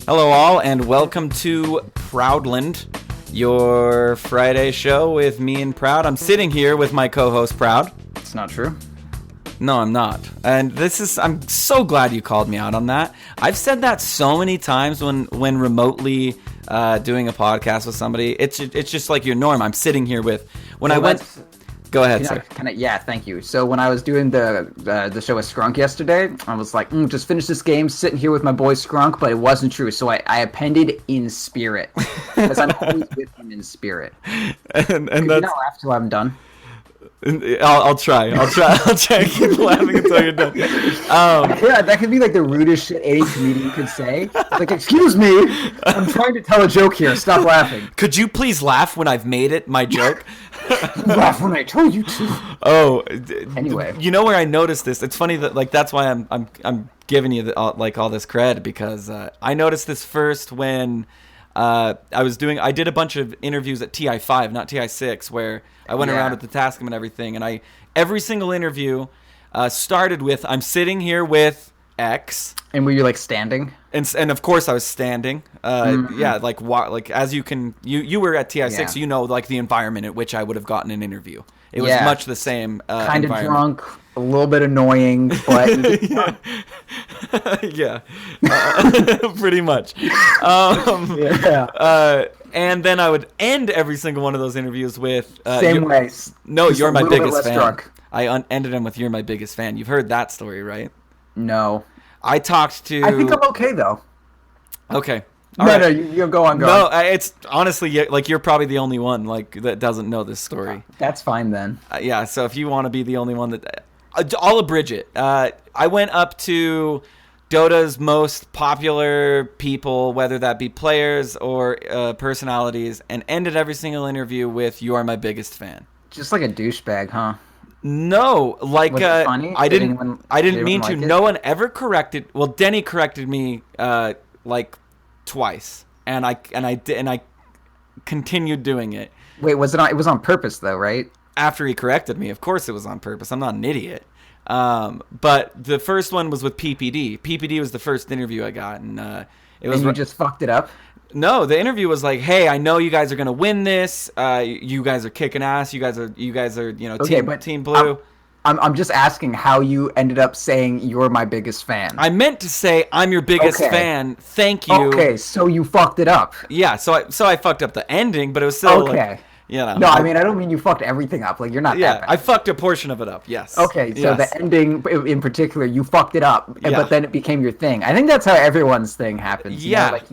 Hello all, and welcome to Proudland, your Friday show with me and Proud. I'm sitting here with my co-host Proud. It's not true. No, I'm not. And I'm so glad you called me out on that. I've said that so many times when remotely doing a podcast with somebody. It's just like your norm. I'm sitting here with Go ahead, sir. Yeah, thank you. So when I was doing the show with Skrunk yesterday, I was like, just finish this game, sitting here with my boy Skrunk, but it wasn't true. So I appended in spirit, because I'm always with him in spirit. And that's... you not laugh till I'm done. I'll try to keep laughing until you're done. Yeah, that could be like the rudest shit any comedian could say. Like, excuse me, I'm trying to tell a joke here. Stop laughing. Could you please laugh when I've made it my joke? Laugh when I told you to. Oh, anyway, you know where I noticed this? It's funny that that's why I'm giving you all this cred, because I noticed this first when I did a bunch of interviews at TI5, not TI6, where I went around with the Tascam and everything, and every single interview started with, I'm sitting here with X. And were you like standing? And of course I was standing. Yeah, like as you were at TI6, so you know, like the environment at which I would have gotten an interview. It was much the same kind of drunk, a little bit annoying, but yeah, pretty much. And then I would end every single one of those interviews with same way. No, you're my biggest fan. Drunk. I ended them with "You're my biggest fan." You've heard that story, right? No. I talked to... I think I'm okay, though. Okay. No, you go on. No, it's honestly, like, you're probably the only one, like, that doesn't know this story. That's fine, then. Yeah, so if you want to be the only one that... I'll abridge it. I went up to Dota's most popular people, whether that be players or personalities, and ended every single interview with, "You are my biggest fan." Just like a douchebag, huh? No, like was it funny? I didn't mean to. Like no one ever corrected. Well, Denny corrected me like twice, and I continued doing it. Wait, was it on? It was on purpose, though, right? After he corrected me, of course it was on purpose. I'm not an idiot. But the first one was with PPD. PPD was the first interview I got, and it was. And you just fucked it up. No, the interview was like, "Hey, I know you guys are gonna win this. You guys are kicking ass. You guys are, Team Blue." I'm just asking how you ended up saying "You're my biggest fan." I meant to say "I'm your biggest fan. Thank you." Okay, so you fucked it up. Yeah, so I fucked up the ending, but it was still okay. Like, No, I mean, I don't mean you fucked everything up. Like, you're not. Yeah, that bad. I fucked a portion of it up. Yes. Okay, so the ending in particular, you fucked it up, but then it became your thing. I think that's how everyone's thing happens. Yeah. You know, like,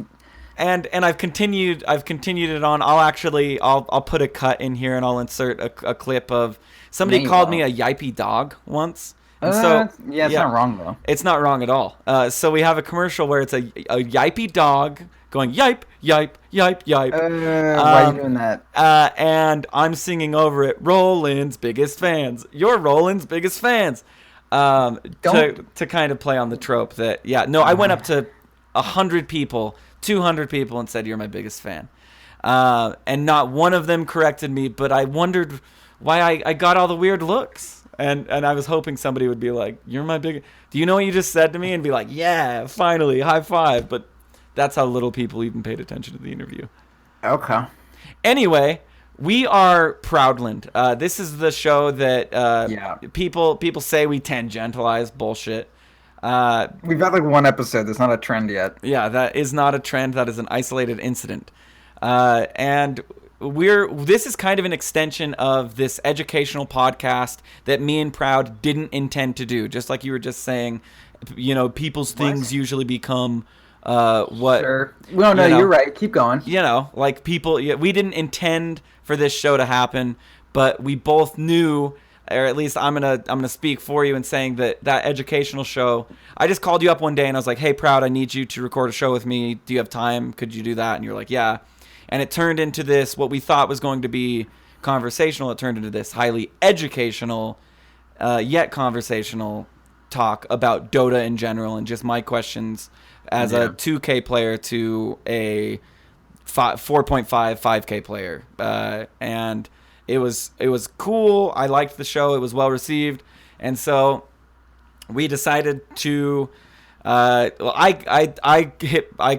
And I've continued it on. I'll put a cut in here, and I'll insert a clip of somebody called me a yipey dog once. And it's not wrong though. It's not wrong at all. So we have a commercial where it's a yipey dog going yipe yipe yipe yipe. Why are you doing that? And I'm singing over it. Roland's biggest fans. You're Roland's biggest fans. To kind of play on the trope that I went up to 100 people. 200 people and said, "You're my biggest fan." And not one of them corrected me, but I wondered why I got all the weird looks. And I was hoping somebody would be like, "You're my biggest... Do you know what you just said to me?" And be like, "Yeah, finally, high five." But that's how little people even paid attention to the interview. Okay. Anyway, we are Proudland. This is the show that people say we tangentialize bullshit. We've got like one episode. That's not a trend yet. Yeah, that is not a trend. That is an isolated incident. And this is kind of an extension of this educational podcast that me and Proud didn't intend to do. Just like you were just saying, people's things usually become what. Sure. Well, no, you're right. Keep going. Like people. We didn't intend for this show to happen, but we both knew. Or at least I'm gonna speak for you in saying that educational show. I just called you up one day and I was like, "Hey, Proud, I need you to record a show with me. Do you have time? Could you do that?" And you're like, "Yeah." And it turned into this, what we thought was going to be conversational. It turned into this highly educational, yet conversational talk about Dota in general and just my questions as a 2K player to a 4.5, 5K player. And it was cool. I liked the show. It was well received. And so we decided to Well, I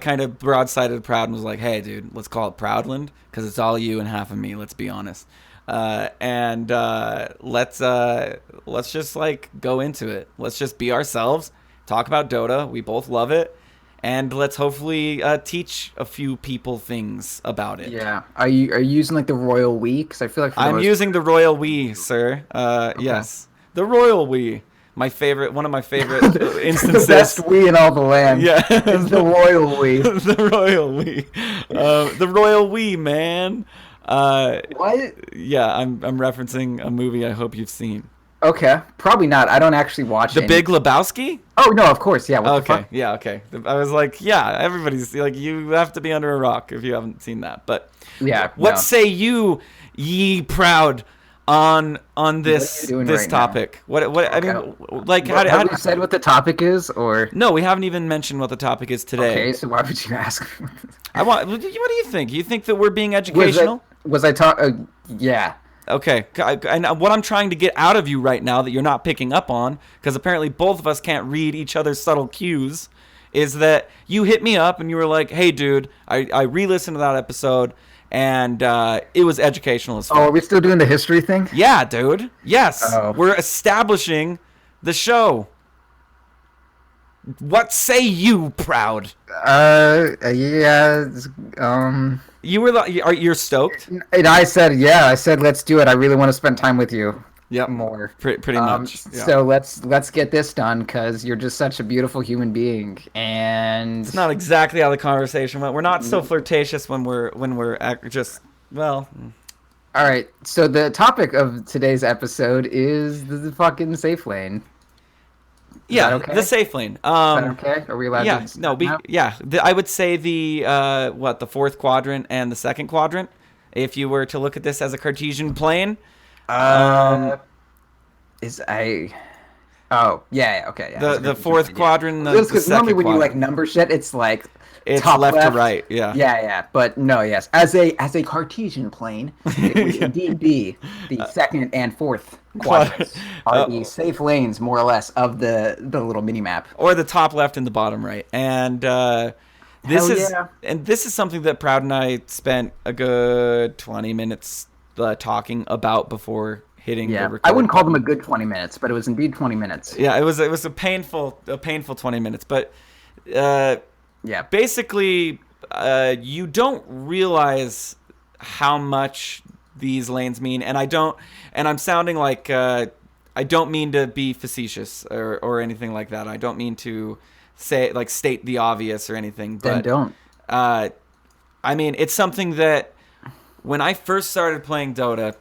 kind of broadsided Proud and was like, hey, dude, let's call it Proudland because it's all you and half of me. Let's be honest. And let's just like go into it. Let's just be ourselves. Talk about Dota. We both love it. And let's hopefully teach a few people things about it. Yeah. Are you using like the royal we? Because I feel like I'm using the royal we, sir. Okay. Yes, the royal we. One of my favorite instances. The best we in all the land. Yeah, is the royal we. The royal we. The royal we, man. What? Yeah, I'm referencing a movie I hope you've seen. Okay, probably not. I don't actually watch The Big Lebowski? Oh no, of course, yeah. What the fuck? Yeah, okay. I was like, yeah, everybody's like, you have to be under a rock if you haven't seen that. But yeah, what say you, ye Proud, on this right topic? Now? What I mean, like, how have you said what the topic is, or no? We haven't even mentioned what the topic is today. Okay, so why would you ask? What do you think? You think that we're being educational? Was I talking? Yeah. Okay, and what I'm trying to get out of you right now that you're not picking up on, because apparently both of us can't read each other's subtle cues, is that you hit me up and you were like, hey, dude, I re-listened to that episode, and it was educational as fuck. Oh, are we still doing the history thing? Yeah, dude. Yes. Oh. We're establishing the show. What say you, Proud? Yeah, You were you're stoked? And I said, yeah, let's do it. I really want to spend time with you. Yep. More. Pretty much. Yeah. So let's get this done because you're just such a beautiful human being, and it's not exactly how the conversation went. We're not so flirtatious when we're just well. All right. So the topic of today's episode is the fucking safe lane. Yeah, okay? The safe lane. Is that okay? Are we allowed to? I would say the fourth quadrant and the second quadrant. If you were to look at this as a Cartesian plane, okay, yeah. The fourth quadrant, the second normally when quadrant. you like number shit, it's like it's top left to right. Yeah. But no, yes, as a Cartesian plane, it would indeed be the second and fourth quadrants are the safe lanes, more or less, of the little mini map, or the top left and the bottom right. And this is something that Proud and I spent a good 20 minutes talking about before hitting the record. I wouldn't call them a good 20 minutes, but it was indeed 20 minutes. Yeah, it was a painful 20 minutes, but basically you don't realize how much these lanes mean, and I'm sounding like I don't mean to be facetious or anything like that. I don't mean to state the obvious or anything, but then don't. I mean, it's something that when I first started playing Dota,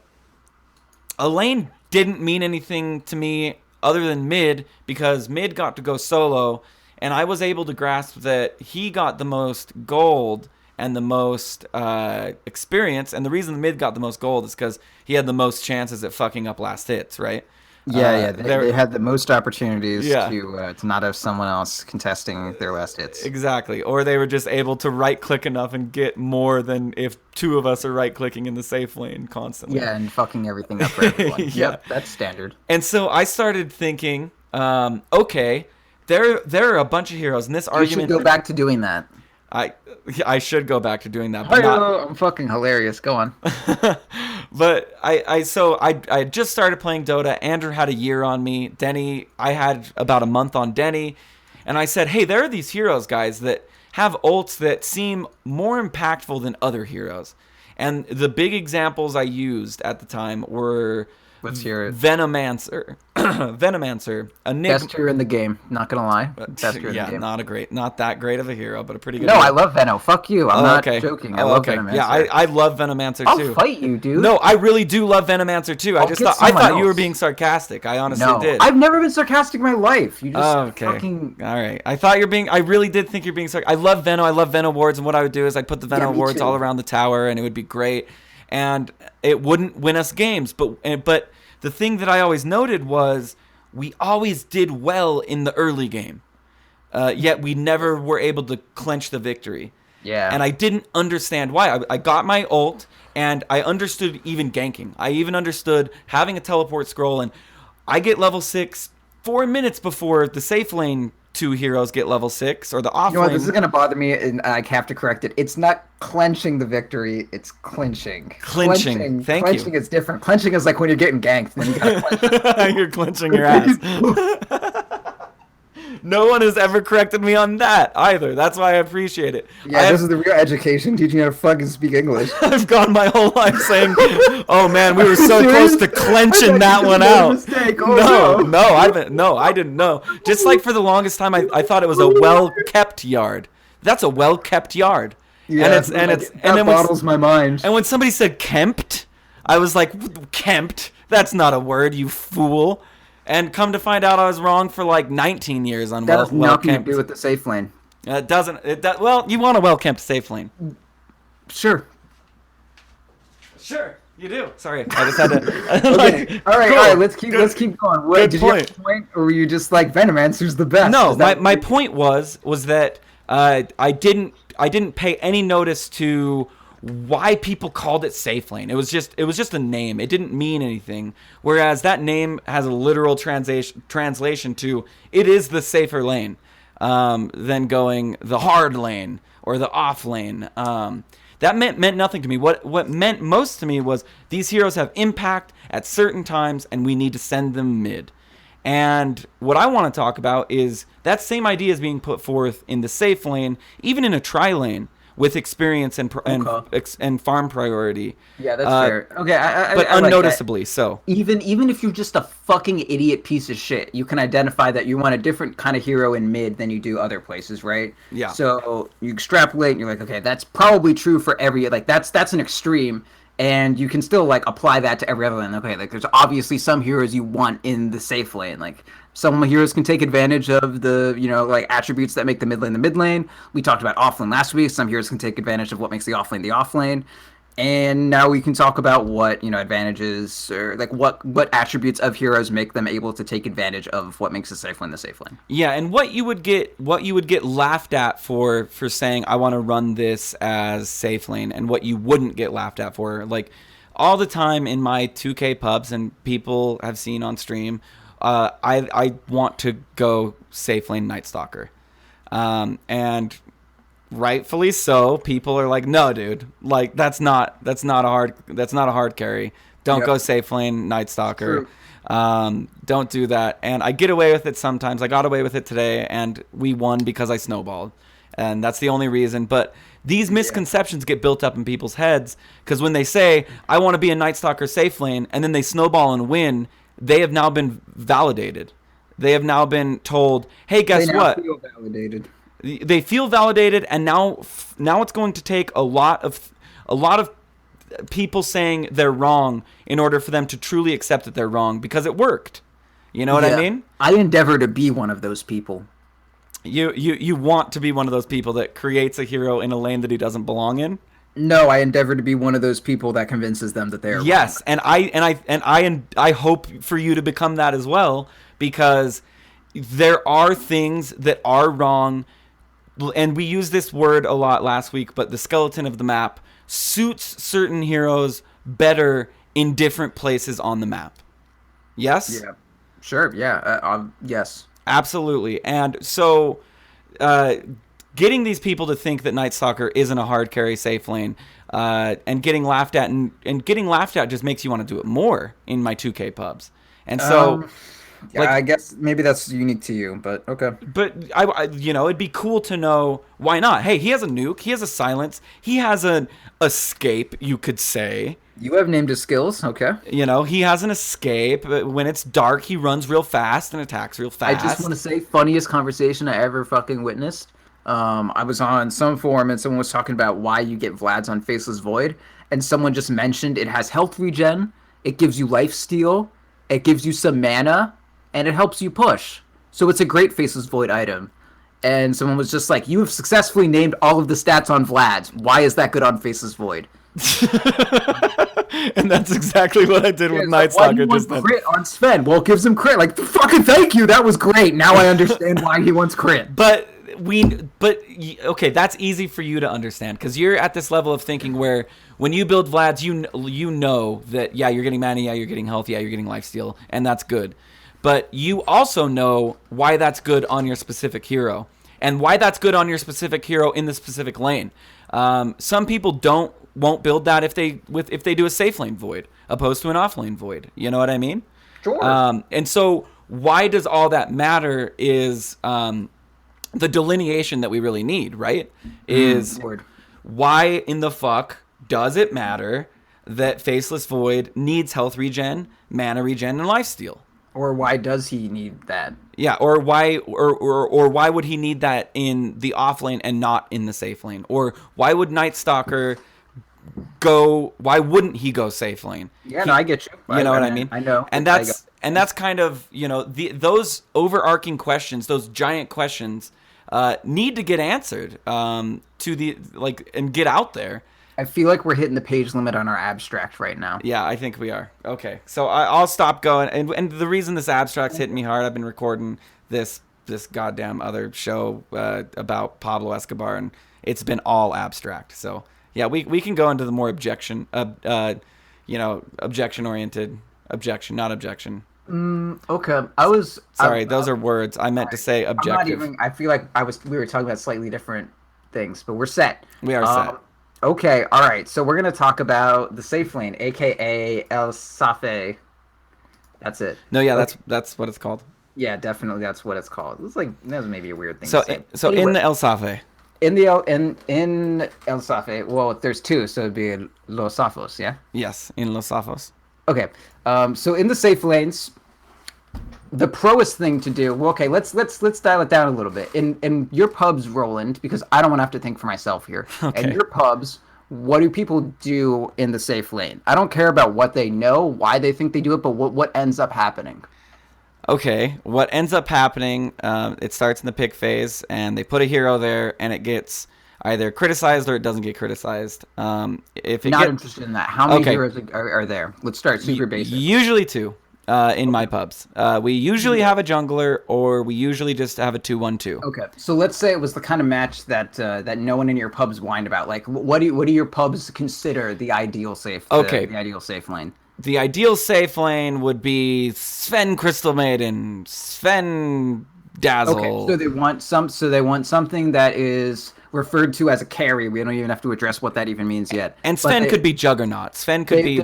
a lane didn't mean anything to me other than mid, because mid got to go solo, and I was able to grasp that he got the most gold and the most experience, and the reason the mid got the most gold is because he had the most chances at fucking up last hits, right? They had the most opportunities to not have someone else contesting their last hits. Exactly. Or they were just able to right-click enough and get more than if two of us are right-clicking in the safe lane constantly. Yeah, and fucking everything up for everyone. Yep, that's standard. And so I started thinking, okay, there are a bunch of heroes, and this argument... You should go back to doing that. I should go back to doing that. But I'm fucking hilarious. Go on. But I just started playing Dota. Andrew had a year on me. Denny, I had about a month on Denny. And I said, hey, there are these heroes, guys, that have ults that seem more impactful than other heroes. And the big examples I used at the time were... Let's hear it. Venomancer. Venomancer. Best hero in the game, not gonna lie. Best hero in the game. Not that great of a hero, but a pretty good No, hero. I love Veno. Fuck you. I'm not joking. I love Venomancer. Yeah, I love Venomancer too. I'll fight you, dude. No, I really do love Venomancer too. I thought you were being sarcastic. I honestly did. I've never been sarcastic in my life. You just fucking... All right. I really did think you're being sarcastic. I love Veno. I love Veno wards, and what I would do is I'd put the Veno wards all around the tower, and it would be great. And it wouldn't win us games, but the thing that I always noted was we always did well in the early game, yet we never were able to clinch the victory. Yeah. And I didn't understand why. I got my ult, and I understood even ganking. I even understood having a teleport scroll, and I get level 6 4 minutes before the safe lane two heroes get level 6, or the off You know what? lane. This is gonna bother me, and I have to correct it. It's not clenching the victory; it's clinching. Clinching. Thank you. Clenching is different. Clenching is like when you're getting ganked. Then you gotta clench. You're clenching your ass. No one has ever corrected me on that either. That's why I appreciate it. Yeah, this is the real education, teaching you how to fucking speak English. I've gone my whole life saying, "Oh man, we were so close to clenching that one out." No, I didn't know. Just like for the longest time, I thought it was a well-kept yard. That's a well-kept yard. Yeah, and then boggles my mind. And when somebody said "kempt," I was like, "Kempt? That's not a word, you fool." And come to find out, I was wrong for like 19 years on that has nothing to well-kept. do with the safe lane. It doesn't. Well, you want a well-kept safe lane. Sure, you do. Sorry, I just had to. Okay. All right. Let's keep going. What, Good did point. you have a point, or were you just like Venomancer's the best? No, my point was that I didn't pay any notice to why people called it safe lane. It was just a name. It didn't mean anything. Whereas that name has a literal translation to it is the safer lane than going the hard lane or the off lane. That meant nothing to me. What meant most to me was these heroes have impact at certain times, and we need to send them mid. And what I want to talk about is that same idea is being put forth in the safe lane, even in a tri lane, with experience and farm priority. Yeah, that's fair. Okay, but I unnoticeably like so. Even if you're just a fucking idiot piece of shit, you can identify that you want a different kind of hero in mid than you do other places, right? Yeah. So you extrapolate, and you're like, okay, that's probably true for every that's an extreme, and you can still like apply that to every other lane. Okay, like there's obviously some heroes you want in the safe lane, like. Some heroes can take advantage of the, like attributes that make the mid lane the mid lane. We talked about off lane last week. Some heroes can take advantage of what makes the off lane. And now we can talk about what, advantages or like what attributes of heroes make them able to take advantage of what makes the safe lane the safe lane. Yeah, and what you would get laughed at for saying I want to run this as safe lane, and what you wouldn't get laughed at for, like all the time in my 2K pubs, and people have seen on stream. I want to go safe lane Night Stalker, and rightfully so. People are like, "No, dude, like that's not a hard carry. Don't go safe lane Night Stalker. Don't do that." And I get away with it sometimes. I got away with it today, and we won because I snowballed, and that's the only reason. But these misconceptions get built up in people's heads because when they say, "I want to be a Night Stalker safe lane," and then they snowball and win. They have now been validated. They have now been told, "Hey, guess what?" They feel validated. They feel validated, and now it's going to take a lot of people saying they're wrong in order for them to truly accept that they're wrong because it worked. You know what I mean? I endeavor to be one of those people. You want to be one of those people that creates a hero in a lane that he doesn't belong in? No, I endeavor to be one of those people that convinces them that they are yes, wrong. and I hope for you to become that as well, because there are things that are wrong, and we used this word a lot last week, but the skeleton of the map suits certain heroes better in different places on the map. Yes? Yeah. Sure, yeah. Yes. Absolutely. And so getting these people to think that Night Stalker isn't a hard carry safe lane, and getting laughed at, and getting laughed at just makes you want to do it more in my 2K pubs. And so, I guess maybe that's unique to you, but okay. But I it'd be cool to know why not. Hey, he has a nuke, he has a silence, he has an escape, you could say. You have named his skills, okay. He has an escape. When it's dark, he runs real fast and attacks real fast. I just want to say, funniest conversation I ever fucking witnessed. I was on some forum and someone was talking about why you get Vlad's on Faceless Void, and someone just mentioned it has health regen, it gives you life steal, it gives you some mana, and it helps you push. So it's a great Faceless Void item. And someone was just like, you have successfully named all of the stats on Vlad's. Why is that good on Faceless Void? And that's exactly what I did with Night Stalker just then. Crit on Sven. Well, it gives him crit. Like, fucking thank you. That was great. Now I understand why he wants crit. But okay, that's easy for you to understand because you're at this level of thinking where when you build Vlad's, you know that you're getting mana, you're getting health, you're getting lifesteal, and that's good. but you also know why that's good on your specific hero and why that's good on your specific hero in the specific lane. Some people won't build that if they do a safe lane void opposed to an off lane void. You know what I mean? Sure. And so why does all that matter is the delineation that we really need, right? Is why in the fuck does it matter that Faceless Void needs health regen, mana regen, and lifesteal? Or why does he need that? Yeah, or why would he need that in the off lane and not in the safe lane? Or why would Night Stalker why wouldn't he go safe lane? Yeah, I get you. You know what I mean? I know. And that's kind of, those overarching questions, those giant questions need to get answered and get out there. I feel like we're hitting the page limit on our abstract right now. Yeah, I think we are. Okay, so I'll stop going. And the reason this abstract's hitting me hard, I've been recording this goddamn other show about Pablo Escobar, and it's been all abstract. So yeah, we can go into the more objection-oriented objection, not objection. Okay, sorry. Those are words. I meant to say objective. I feel like we were talking about slightly different things, but we're set. We are set. Okay, all right. So we're gonna talk about the safe lane, aka El Safe. That's it. No, yeah, that's what it's called. Yeah, definitely, that's what it's called. It's like that's maybe a weird thing. So, to say. Anyway, in the El Safe. In El Safe. Well, there's two, so it'd be Los Safos, yeah. Yes, in Los Safos. Okay. So in the safe lanes, the proest thing to do. Well, okay, let's dial it down a little bit. In your pubs, Roland, because I don't want to have to think for myself here. Okay. In your pubs, what do people do in the safe lane? I don't care about what they know, why they think they do it, but what ends up happening. Okay, what ends up happening? It starts in the pick phase, and they put a hero there, and it gets either criticized or it doesn't get criticized. Interested in that. How many heroes are there? Let's start super basic. Usually two. In my pubs, we usually have a jungler, or we usually just have a 2-1-2. Okay, so let's say it was the kind of match that no one in your pubs whined about. Like, what do your pubs consider the ideal safe? Okay, the ideal safe lane. The ideal safe lane would be Sven Crystal Maiden, Sven Dazzle. Okay, so they want something that is referred to as a carry. We don't even have to address what that even means yet. And Sven could be Juggernaut. Sven could be...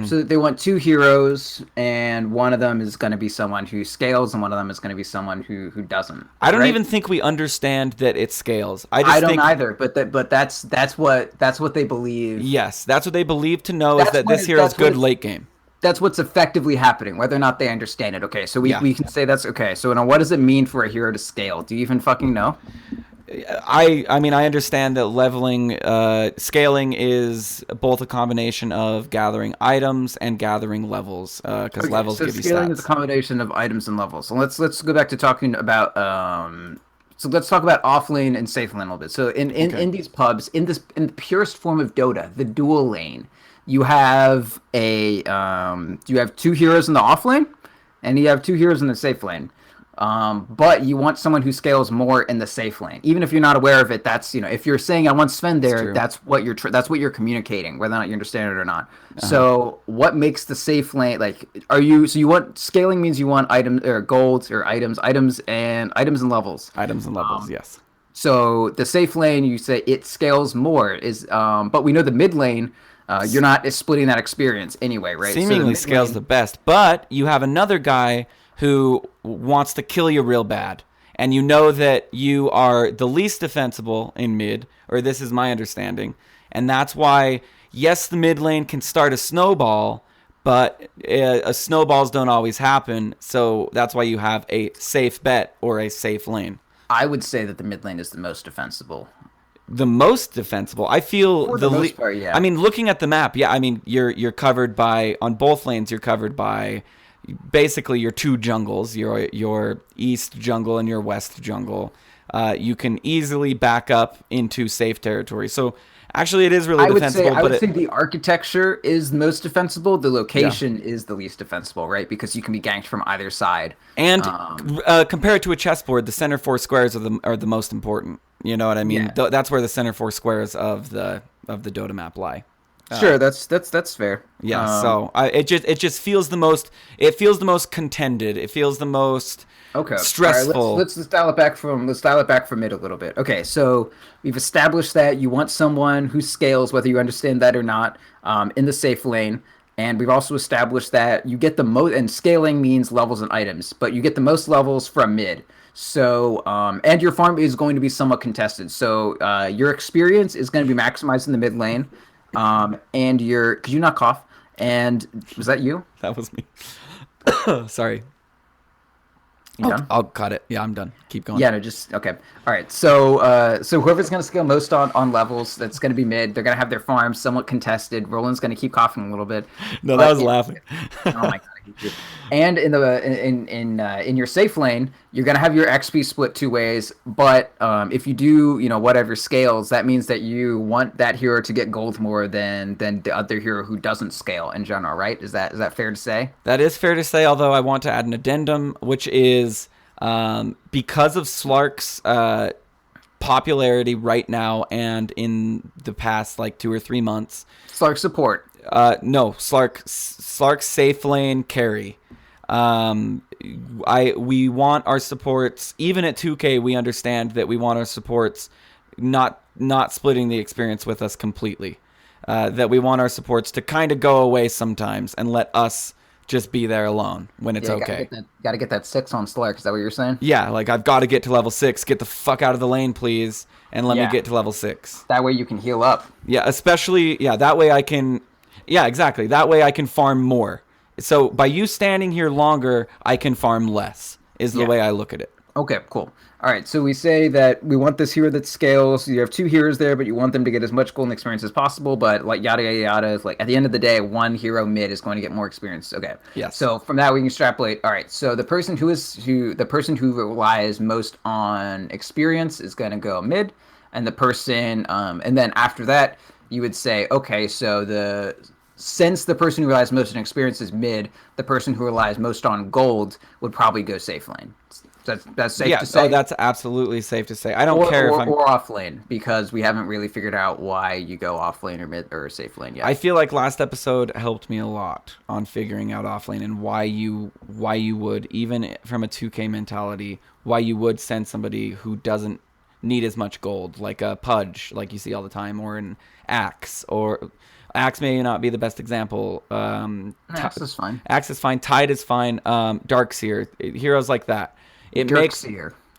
So they want two heroes, and one of them is going to be someone who scales, and one of them is going to be someone who doesn't. I don't even think we understand that it scales. I don't either, but that's what they believe. Yes, that's what they believe to know, is that this hero is good late game. That's what's effectively happening, whether or not they understand it. Okay, so we can say that's okay. So now what does it mean for a hero to scale? Do you even fucking know? I mean, I understand that scaling is both a combination of gathering items and gathering levels, because levels give you stats. Scaling is a combination of items and levels. So let's go back to talking about so let's talk about off lane and safe lane a little bit. So in these pubs, in the purest form of Dota, the dual lane, you have two heroes in the off lane, and you have two heroes in the safe lane. But you want someone who scales more in the safe lane, even if you're not aware of it. That's if you're saying I want Sven there, that's what you're communicating, whether or not you understand it or not. Uh-huh. So what makes the safe lane you want scaling means you want items or golds or items and levels. Items and levels, yes. So the safe lane, you say it scales more but we know the mid lane. You're not splitting that experience anyway, right? Seemingly scales the best, but you have another guy who wants to kill you real bad, and you know that you are the least defensible in mid, or this is my understanding, and that's why, yes, the mid lane can start a snowball, but snowballs don't always happen, so that's why you have a safe bet or a safe lane. I would say that the mid lane is the most defensible. The most defensible. I feel for the most part, yeah. I mean, looking at the map, yeah. I mean, you're covered by, on both lanes. You're covered by basically your two jungles, your east jungle and your west jungle. You can easily back up into safe territory. So actually, it is really defensible. I would say the architecture is most defensible. The location is the least defensible, right? Because you can be ganked from either side. And compared to a chessboard, the center four squares are the most important. You know what I mean? Yeah. That's where the center four squares of the Dota map lie. Sure, that's fair. Yeah, so it just feels the most. It feels the most contended. It feels the most Okay. stressful. All right, let's dial it back from it a little bit. Okay, so we've established that you want someone who scales, whether you understand that or not, in the safe lane. And we've also established that you get the most, and scaling means levels and items, but you get the most levels from mid. So, and your farm is going to be somewhat contested. So, your experience is going to be maximized in the mid lane. And could you not cough? And was that you? That was me. Sorry. You done? I'll cut it. Yeah, I'm done. Keep going. Yeah, no, just okay. All right. So whoever's gonna scale most on levels, that's gonna be mid. They're gonna have their farms somewhat contested. Roland's gonna keep coughing a little bit. No, that was laughing. Oh my god, I hate you. And in your safe lane, you're gonna have your XP split two ways. But if you do, whatever scales, that means that you want that hero to get gold more than the other hero who doesn't scale in general, right? Is that fair to say? That is fair to say. Although I want to add an addendum, which is because of Slark's popularity right now and in the past like 2 or 3 months. Slark support. No, Slark's safe lane carry. We want our supports, even at 2K, we understand that we want our supports not splitting the experience with us completely. That we want our supports to kind of go away sometimes and let us just be there alone when it's okay. Gotta get that 6 on Slark. Is that what you're saying? Yeah, like I've got to get to level 6. Get the fuck out of the lane, please, and let me get to level 6. That way you can heal up. Yeah, especially, that way I can... Yeah, exactly. That way I can farm more. So by you standing here longer, I can farm less, is the way I look at it. Okay, cool. All right, so we say that we want this hero that scales. You have 2 heroes there, but you want them to get as much golden experience as possible. But like yada yada yada, like at the end of the day, one hero mid is going to get more experience. Okay. Yes. So from that we can extrapolate. All right. So the person who relies most on experience is going to go mid, and the person and then after that you would say, okay, so since the person who relies most on experience is mid, the person who relies most on gold would probably go safe lane. That's safe to say. Oh, that's absolutely safe to say. I don't care if I'm... Or off lane, because we haven't really figured out why you go off lane or mid or safe lane yet. I feel like last episode helped me a lot on figuring out off lane and why you would, even from a 2K mentality, why you would send somebody who doesn't need as much gold, like a Pudge, like you see all the time, or an Axe, or... Axe may not be the best example. Axe is fine. Axe is fine. Tide is fine. Darkseer. Heroes like that. It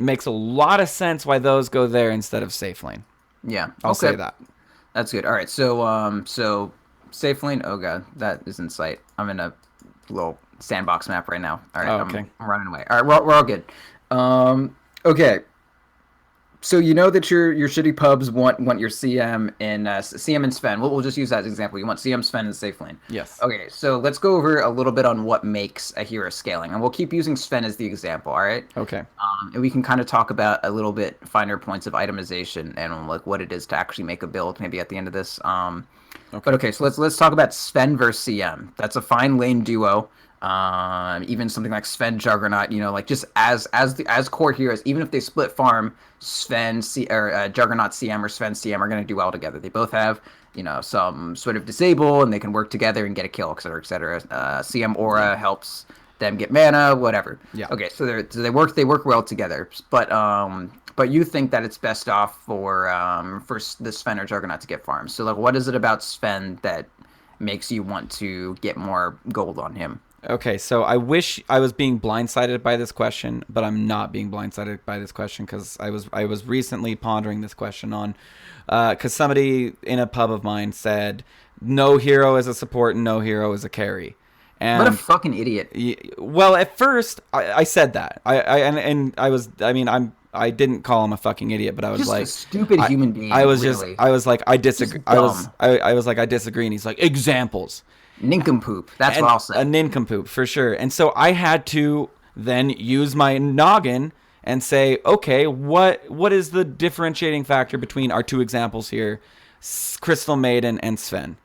makes a lot of sense why those go there instead of safe lane. Yeah. I'll say that. That's good. All right. So safe lane. Oh god, that is in sight. I'm in a little sandbox map right now. All right. Okay. I'm running away. All right. We're all good. Okay. So you know that your shitty pubs want your CM and Sven. We'll just use that as an example. You want CM, Sven, and safe lane. Yes. Okay, so let's go over a little bit on what makes a hero scaling, and we'll keep using Sven as the example. All right. Okay. And we can kind of talk about a little bit finer points of itemization and like what it is to actually make a build. Maybe at the end of this. Okay. But okay, so let's talk about Sven versus CM. That's a fine lane duo. Even something like Sven Juggernaut, like just as core heroes, even if they split farm, Sven Juggernaut CM or Sven CM are going to do well together. They both have some sort of disable, and they can work together and get a kill, etc., etc. CM aura helps them get mana, whatever. Yeah. Okay, so they work well together, but you think that it's best off for the Sven or Juggernaut to get farms. So like, what is it about Sven that makes you want to get more gold on him? Okay, so I wish I was being blindsided by this question, but I'm not being blindsided by this question because I was recently pondering this question on because somebody in a pub of mine said no hero is a support and no hero is a carry. And what a fucking idiot! Well, at first I said that I didn't call him a fucking idiot, but I was just like a stupid human being. I was really. I was like I disagree. I was like I disagree, and he's like examples. Nincompoop. That's what I'll say. A nincompoop, for sure. And so I had to then use my noggin and say, okay, what is the differentiating factor between our two examples here, Crystal Maiden and Sven?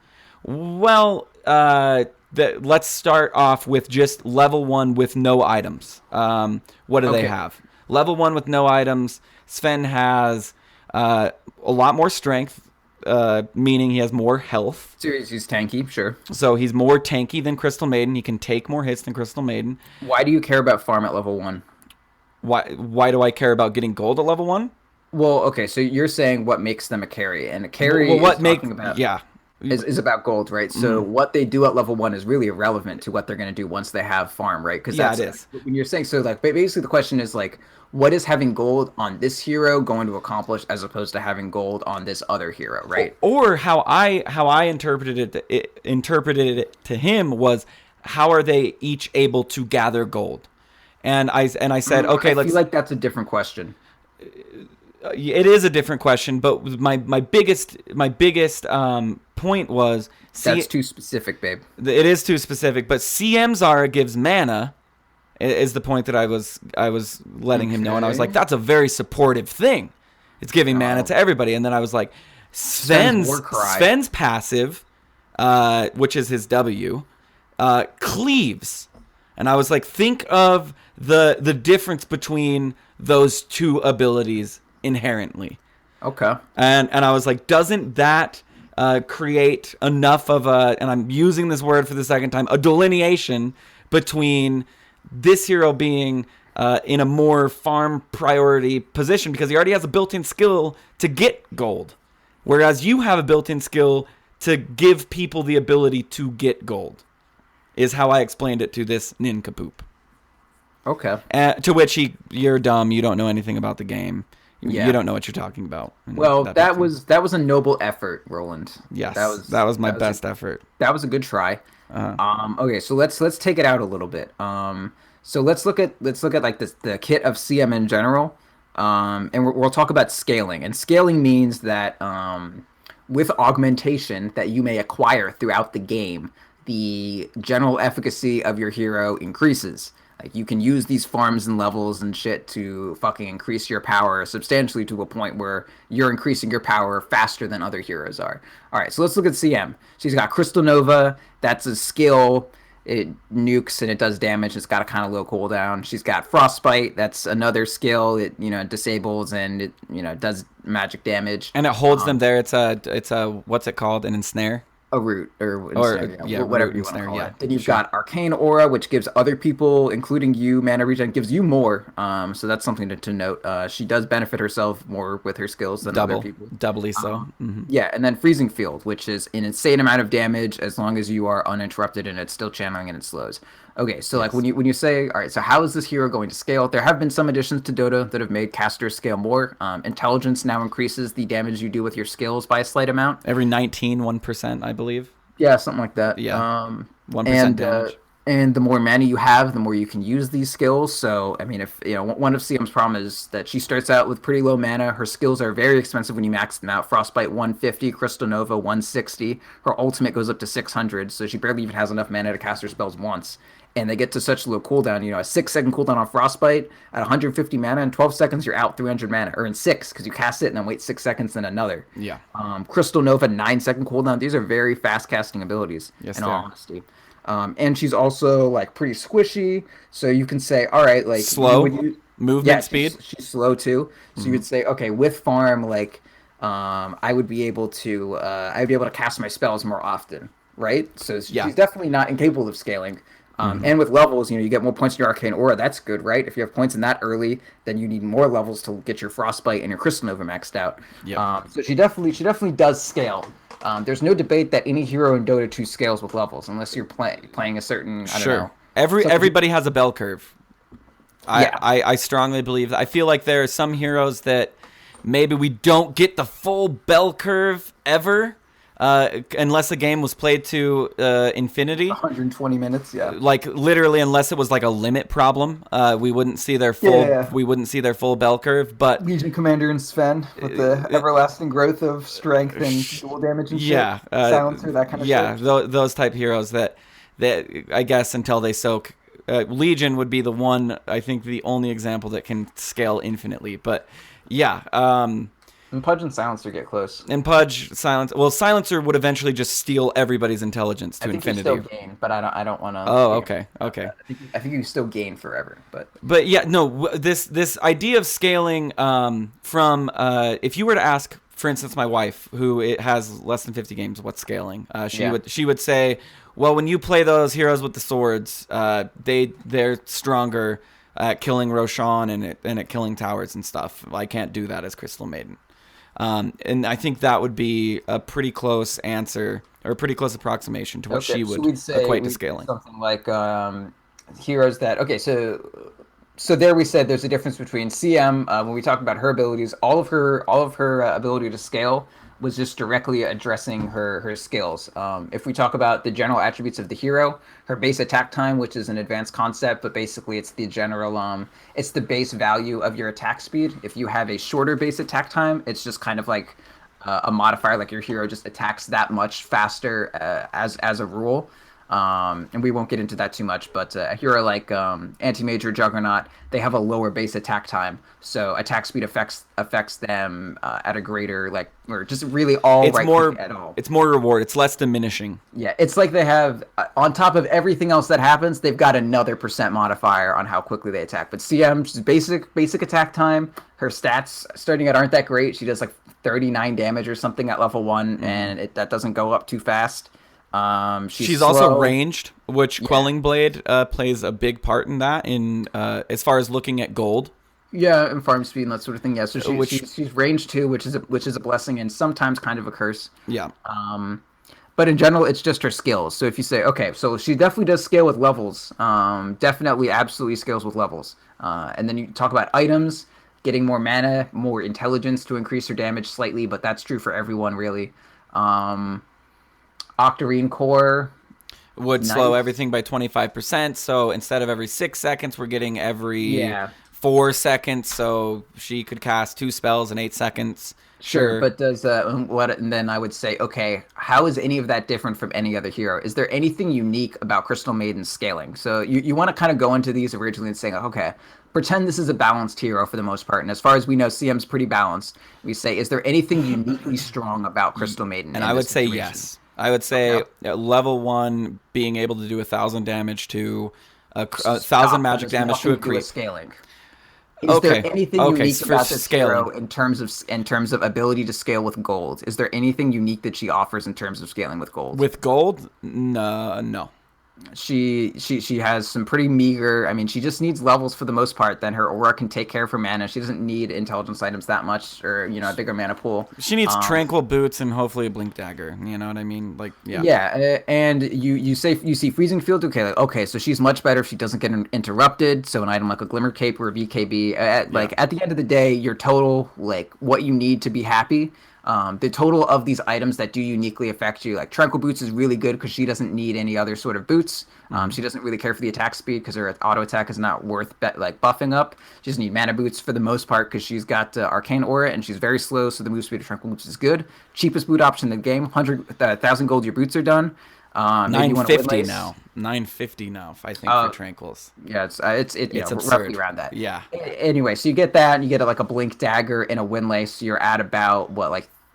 Well, let's start off with just level 1 with no items. What do they have? Level 1 with no items. Sven has a lot more strength. meaning he has more health. So he's tanky, sure. So he's more tanky than Crystal Maiden. He can take more hits than Crystal Maiden. Why do you care about farm at level 1? Why do I care about getting gold at level 1? Well, okay, so you're saying what makes them a carry, and a carry is about gold, right? So what they do at level 1 is really irrelevant to what they're going to do once they have farm, right? Because it is. When you're saying, so like basically the question is like, what is having gold on this hero going to accomplish as opposed to having gold on this other hero, right? Or how I interpreted it to him was, how are they each able to gather gold? And I said, okay, I feel like that's a different question. It is a different question, but my biggest point was that's too specific, babe. It is too specific, but CM Zara gives mana is the point that I was letting him know, and I was like, that's a very supportive thing. It's giving mana to everybody, and then I was like, Sven's passive, which is his W, cleaves, and I was like, think of the difference between those two abilities inherently. Okay. And I was like, doesn't that create enough of a, and I'm using this word for the second time, a delineation between this hero being in a more farm priority position because he already has a built-in skill to get gold, whereas you have a built-in skill to give people the ability to get gold, is how I explained it to this nincompoop. Okay. To which you're dumb, you don't know anything about the game. Yeah. You don't know what you're talking about. Well, that was a noble effort, Roland. Yes, that was my best effort. That was a good try. Okay, so let's take it out a little bit. So let's look at like the kit of CM in general. And we'll talk about scaling. And scaling means that with augmentation that you may acquire throughout the game, the general efficacy of your hero increases. Like, you can use these farms and levels and shit to fucking increase your power substantially to a point where you're increasing your power faster than other heroes are. All right, so let's look at CM. She's got Crystal Nova. That's a skill. It nukes and it does damage. It's got a kind of low cooldown. She's got Frostbite. That's another skill. It disables and it does magic damage. And it holds them there. It's a what's it called? An ensnare. A root or whatever you want to call it. Then you've got Arcane Aura, which gives other people, including you, mana regen, gives you more. So that's something to note. She does benefit herself more with her skills than other people. Doubly so. Yeah, and then Freezing Field, which is an insane amount of damage as long as you are uninterrupted and it's still channeling and it slows. Okay, so like when you say, all right, so how is this hero going to scale? There have been some additions to Dota that have made casters scale more. Intelligence now increases the damage you do with your skills by a slight amount. Every 1%, I believe. Yeah, something like that. Yeah, 1% damage. And the more mana you have, the more you can use these skills. So, I mean, if one of CM's problem is that she starts out with pretty low mana. Her skills are very expensive when you max them out. Frostbite 150, Crystal Nova 160. Her ultimate goes up to 600, so she barely even has enough mana to cast her spells once. And they get to such low cooldown. A 6-second cooldown on Frostbite at 150 mana. In 12 seconds, you're out 300 mana. Or in 6, because you cast it and then wait 6 seconds, then another. Yeah. Crystal Nova, 9-second cooldown. These are very fast casting abilities, in all honesty. And she's also like pretty squishy, so you can say, all right, like slow movement speed. She's slow too, so you would say, okay, with farm, like I would be able to cast my spells more often, right? So she's definitely not incapable of scaling. And with levels, you get more points in your Arcane Aura. That's good, right? If you have points in that early, then you need more levels to get your Frostbite and your Crystal Nova maxed out. Yep. So she definitely does scale. There's no debate that any hero in Dota 2 scales with levels, unless you're playing a certain, I don't know. Everybody has a bell curve. I strongly believe that. I feel like there are some heroes that maybe we don't get the full bell curve ever, unless a game was played to infinity. 120 minutes, yeah. Like literally, unless it was like a limit problem, we wouldn't see their full. We wouldn't see their full bell curve. But Legion Commander and Sven with the everlasting growth of strength and dual damage and shit. Silencer, that kind of shit. Yeah, those type heroes that I guess until they soak. Legion would be the one. I think the only example that can scale infinitely. But yeah. And Pudge and Silencer get close. And Pudge, Silencer would eventually just steal everybody's intelligence to infinity. I think you still gain, but I don't want to. Oh, okay. I think you still gain forever, but. But yeah, no. This idea of scaling from if you were to ask for instance, my wife, who it has less than 50 games, what's scaling? Yeah. She would say, well, when you play those heroes with the swords, they're stronger at killing Roshan and at killing towers and stuff. I can't do that as Crystal Maiden. And I think that would be a pretty close answer or a pretty close approximation to what she would equate to scaling. Something like heroes that. Okay, so there we said there's a difference between CM when we talk about her abilities. All of her ability to scale was just directly addressing her skills. If we talk about the general attributes of the hero, her base attack time, which is an advanced concept, but basically it's the general it's the base value of your attack speed. If you have a shorter base attack time, it's just kind of like a modifier, like your hero just attacks that much faster as a rule. And we won't get into that too much, but a hero like Anti-Major, Juggernaut, they have a lower base attack time, so attack speed affects them at a greater, like, or just really all it's right more at all. It's more reward. It's less diminishing. Yeah, it's like they have on top of everything else that happens, they've got another % modifier on how quickly they attack. But CM, just basic attack time. Her stats starting out aren't that great. She does like 39 damage or something at level 1, and that doesn't go up too fast. She's also ranged, which Quelling Blade plays a big part in that. In as far as looking at gold, and farm speed and that sort of thing. Yeah, so she's ranged too, which is a blessing and sometimes kind of a curse. Yeah. But in general, it's just her skills. So if you say, okay, so she definitely does scale with levels. Definitely, absolutely scales with levels. And then you talk about items, getting more mana, more intelligence to increase her damage slightly, but that's true for everyone really. Octarine Core would slow everything by 25%. So instead of every 6 seconds, we're getting every 4 seconds. So she could cast 2 spells in 8 seconds. Sure, but does what? And then I would say, okay, how is any of that different from any other hero? Is there anything unique about Crystal Maiden's scaling? So you want to kind of go into these originally and say, okay, pretend this is a balanced hero for the most part. And as far as we know, CM's pretty balanced. We say, is there anything uniquely strong about Crystal Maiden? And I would say yes. I would say level 1 being able to do 1,000 damage to 1,000 magic damage to a creep. Scaling. Is there anything unique about this hero in terms of ability to scale with gold? Is there anything unique that she offers in terms of scaling with gold? With gold? No. She has some pretty meager. I mean, she just needs levels for the most part. Then her aura can take care of her mana. She doesn't need intelligence items that much, or a bigger mana pool. She needs tranquil boots and hopefully a blink dagger. You know what I mean? Like, yeah. Yeah, and you see freezing field. Okay, so she's much better if she doesn't get interrupted. So an item like a glimmer cape or a BKB. At the end of the day, your total, like what you need to be happy. The total of these items that do uniquely affect you, like Tranquil Boots is really good because she doesn't need any other sort of boots. She doesn't really care for the attack speed because her auto attack is not worth buffing up. She doesn't need Mana Boots for the most part because she's got Arcane Aura and she's very slow, so the move speed of Tranquil Boots is good. Cheapest boot option in the game, 1,000 gold, your boots are done. 950 now. 950 now, I think, for Tranquils. Yeah, it's absurd. Roughly around that. Yeah. Anyway, so you get that, and you get like a Blink Dagger and a Windlace, so you're at about,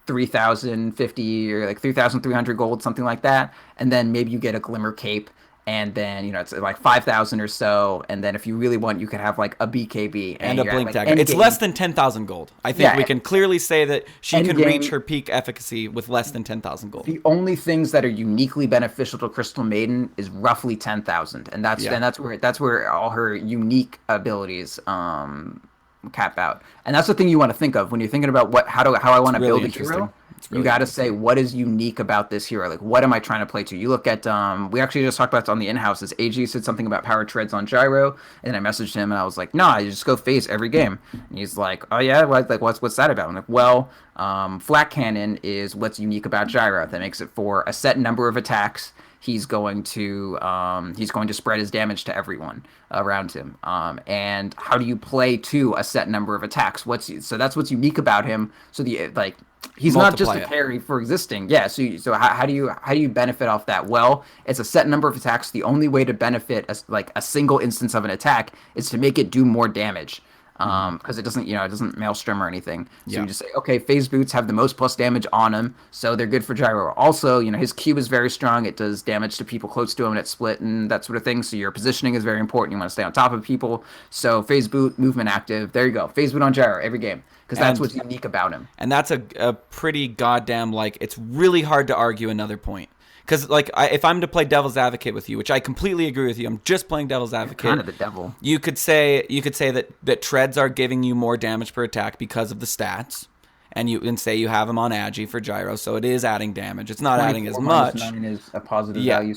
3,050 or like 3,300 gold, something like that. And then maybe you get a Glimmer Cape, and then, it's like 5,000 or so. And then if you really want, you could have like a BKB. And a Blink Dagger. It's less than 10,000 gold. I think we can clearly say that she can reach her peak efficacy with less than 10,000 gold. The only things that are uniquely beneficial to Crystal Maiden is roughly 10,000. And that's where all her unique abilities cap out. And that's the thing you want to think of when you're thinking about how I want to build a hero. You got to say, what is unique about this hero? Like, what am I trying to play to? You look at, we actually just talked about this on the in-houses. AG said something about power treads on gyro, and I messaged him, and I was like, no, you just go phase every game. And he's like, oh yeah, what's that about? I'm like, well, flat cannon is what's unique about gyro. That makes it for a set number of attacks. He's going to spread his damage to everyone around him. And how do you play to a set number of attacks? So that's what's unique about him. So he's not just a carry for existing. Yeah. So how do you benefit off that? Well, it's a set number of attacks. The only way to benefit a single instance of an attack is to make it do more damage. because it doesn't maelstrom or anything. So Yeah. you just say, okay, phase boots have the most plus damage on him, so they're good for gyro. Also, his Q is very strong. It does damage to people close to him, and it's split and that sort of thing. So your positioning is very important. You want to stay on top of people. So phase boot, movement active. There you go. Phase boot on gyro every game, because that's what's unique about him. And that's a pretty goddamn, it's really hard to argue another point. Because, if I'm to play devil's advocate with you, which I completely agree with you, I'm just playing devil's advocate. You're kind of the devil. You could say that treads are giving you more damage per attack because of the stats, and say you have them on agi for gyro, so it is adding damage. It's not adding as much. 9 is a positive value.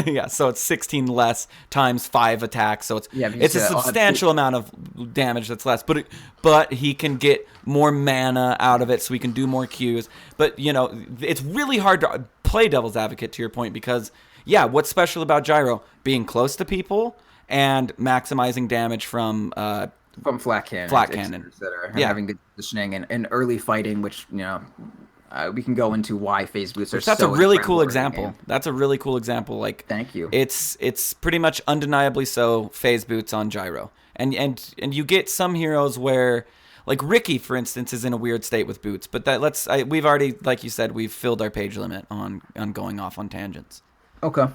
Yeah, so it's 16 less times 5 attacks, so it's a substantial amount of damage that's less. But he can get more mana out of it, so he can do more Qs. But it's really hard to play devil's advocate, to your point, because what's special about gyro? Being close to people and maximizing damage from flat cannon, etc. Having good positioning and early fighting, which we can go into why phase boots are. That's so a really cool example. That's a really cool example. Thank you. It's pretty much undeniably so phase boots on gyro, and you get some heroes where. Ricky, for instance, is in a weird state with boots, but we've already, like you said, we've filled our page limit on going off on tangents. Okay.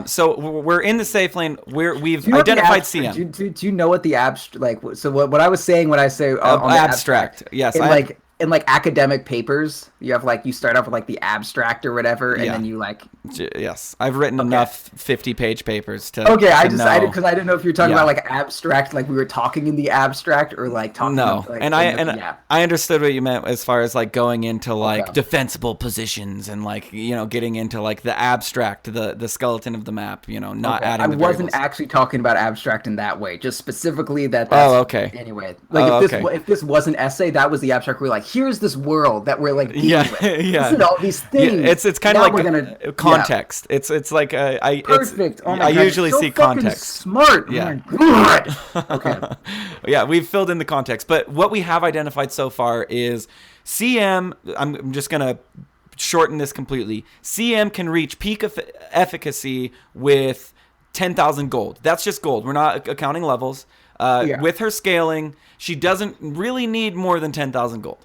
So we're in the safe lane. We've identified CM. Do you know what the abstract, so what I was saying when I say on the abstract? Yes. In academic papers, you have you start off with the abstract or whatever, and then you Yes, I've written enough 50-page papers to. Okay, I didn't know if you were talking about abstract, we were talking in the abstract, or talking. No, I understood what you meant as far as going into defensible positions and getting into the abstract, the skeleton of the map. Not adding. I wasn't actually talking about abstract in that way, just specifically that. Oh, okay. Anyway, if this was an essay, that was the abstract. We're here's this world that we're dealing with. Listen to all these things. Yeah, it's kind of context. It's perfect. I usually see context. Smart. Yeah. Oh my God. Okay. Yeah, we've filled in the context, but what we have identified so far is CM. I'm just gonna shorten this completely. CM can reach peak efficacy with 10,000 gold. That's just gold. We're not accounting levels. With her scaling, she doesn't really need more than 10,000 gold.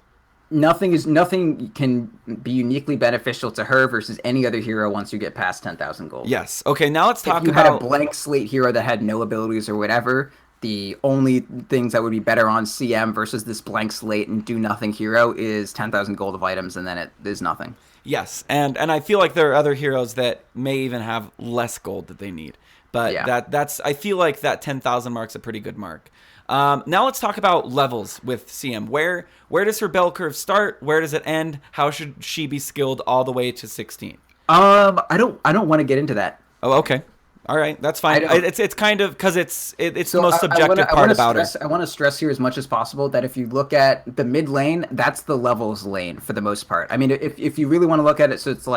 Nothing can be uniquely beneficial to her versus any other hero once you get past 10,000 gold. Yes. Okay, now let's talk about... If you had a blank slate hero that had no abilities or whatever, the only things that would be better on CM versus this blank slate and do nothing hero is 10,000 gold of items, and then it is nothing. Yes, and I feel like there are other heroes that may even have less gold that they need. But that's I feel like that 10,000 mark's a pretty good mark. Now let's talk about levels with CM. Where does her bell curve start? Where does it end? How should she be skilled all the way to 16? I don't want to get into that. Oh, okay. All right, that's fine. It's kind of because it's the most subjective part about her. I want to stress here as much as possible that if you look at the mid lane, that's the levels lane for the most part. I mean, if you really want to look at it, so it's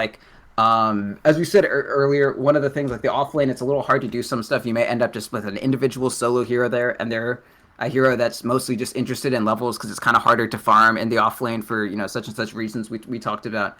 as we said earlier, one of the things the off lane, it's a little hard to do some stuff. You may end up just with an individual solo hero there, and they're a hero that's mostly just interested in levels because it's kind of harder to farm in the off lane for such and such reasons we talked about.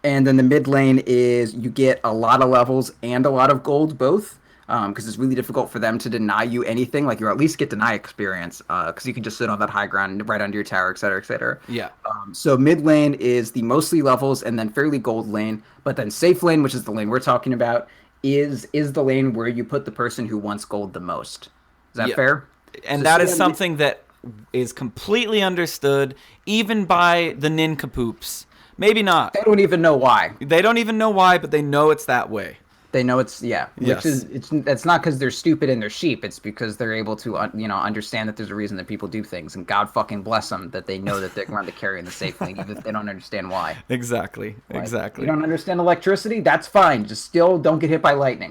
And then the mid lane is you get a lot of levels and a lot of gold both, because it's really difficult for them to deny you anything. You at least get deny experience because you can just sit on that high ground right under your tower, et cetera, et cetera. Yeah. So mid lane is the mostly levels and then fairly gold lane, but then safe lane, which is the lane we're talking about, is the lane where you put the person who wants gold the most. Is that fair? And that is something that is completely understood, even by the nincompoops. Maybe not. They don't even know why. They don't even know why, but they know it's that way. They know it's which is it's not because they're stupid and they're sheep. It's because they're able to understand that there's a reason that people do things, and God fucking bless them that they know that they're going to carry in the safe lane even if they don't understand why. Exactly. You don't understand electricity? That's fine. Just still don't get hit by lightning.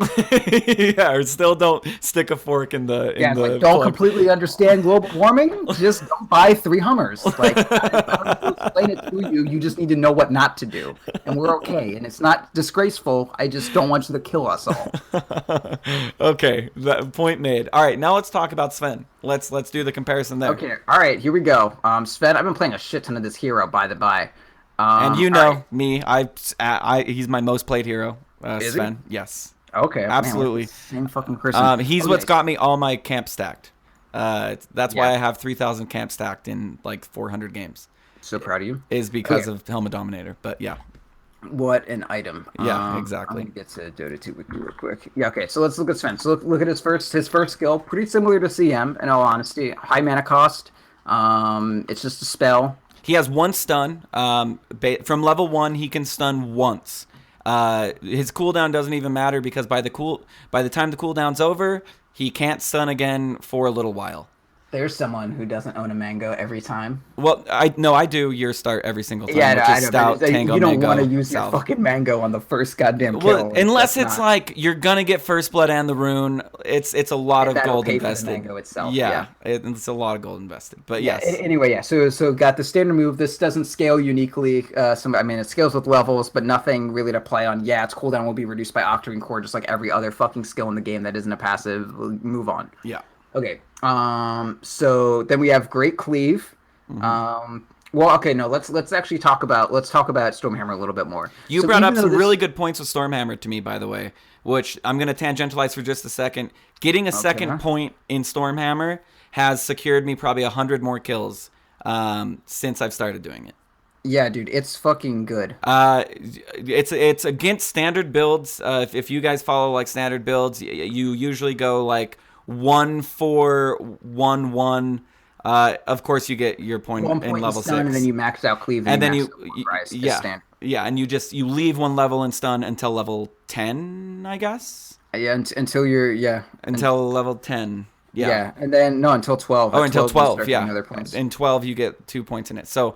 Yeah, or still don't stick a fork in the don't completely understand global warming. Just don't buy 3 Hummers. I don't explain it to you. You just need to know what not to do, and we're okay. And it's not disgraceful. I just don't want you to kill us all. Okay, that point made. All right, now let's talk about Sven. Let's do the comparison there. Okay, all right, here we go. Sven, I've been playing a shit ton of this hero, by the by. And me, he's my most played hero. Sven, yes. Okay, absolutely. Man, same fucking person. He's what's got me all my camp stacked. That's why I have 3,000 camp stacked in like 400 games. So proud of you. Is because of Helmet Dominator, but yeah. What an item. Yeah, exactly. I'm gonna get to Dota 2 with you real quick. Yeah, okay, so let's look at Sven. So look at his first skill. Pretty similar to CM, in all honesty. High mana cost. It's just a spell. He has one stun. From level 1, he can stun once. His cooldown doesn't even matter because by the time the cooldown's over, he can't stun again for a little while. There's someone who doesn't own a mango every time. Well, I do your start every single time. Yeah, which is Stout, Tango, you don't Mango, want to use South. your fucking mango on the first goddamn kill. Well, unless it's like you're gonna get first blood and the rune, it's a lot of gold invested. For the mango itself. It's a lot of gold invested. But yes. Anyway, yeah. So got the standard move. This doesn't scale uniquely. It scales with levels, but nothing really to play on. Yeah, its cooldown will be reduced by Octarine Core, just like every other fucking skill in the game that isn't a passive. We'll move on. Yeah. Okay. So then we have Great Cleave. Mm-hmm. Let's actually talk about Stormhammer a little bit more. You brought up some really good points with Stormhammer to me, by the way, which I'm going to tangentialize for just a second. Getting a second point in Stormhammer has secured me probably 100 more kills since I've started doing it. Yeah, dude, it's fucking good. It's against standard builds. If you guys follow like standard builds, you usually go like 1-4-1-1. Of course, you get your point in level 6, and then you max out cleave, and then you and you leave one level in stun until level 10, I guess. Yeah, until you're until level 10. Yeah, and then until 12. Oh, until 12. Yeah, other points. In 12 you get 2 points in it. So,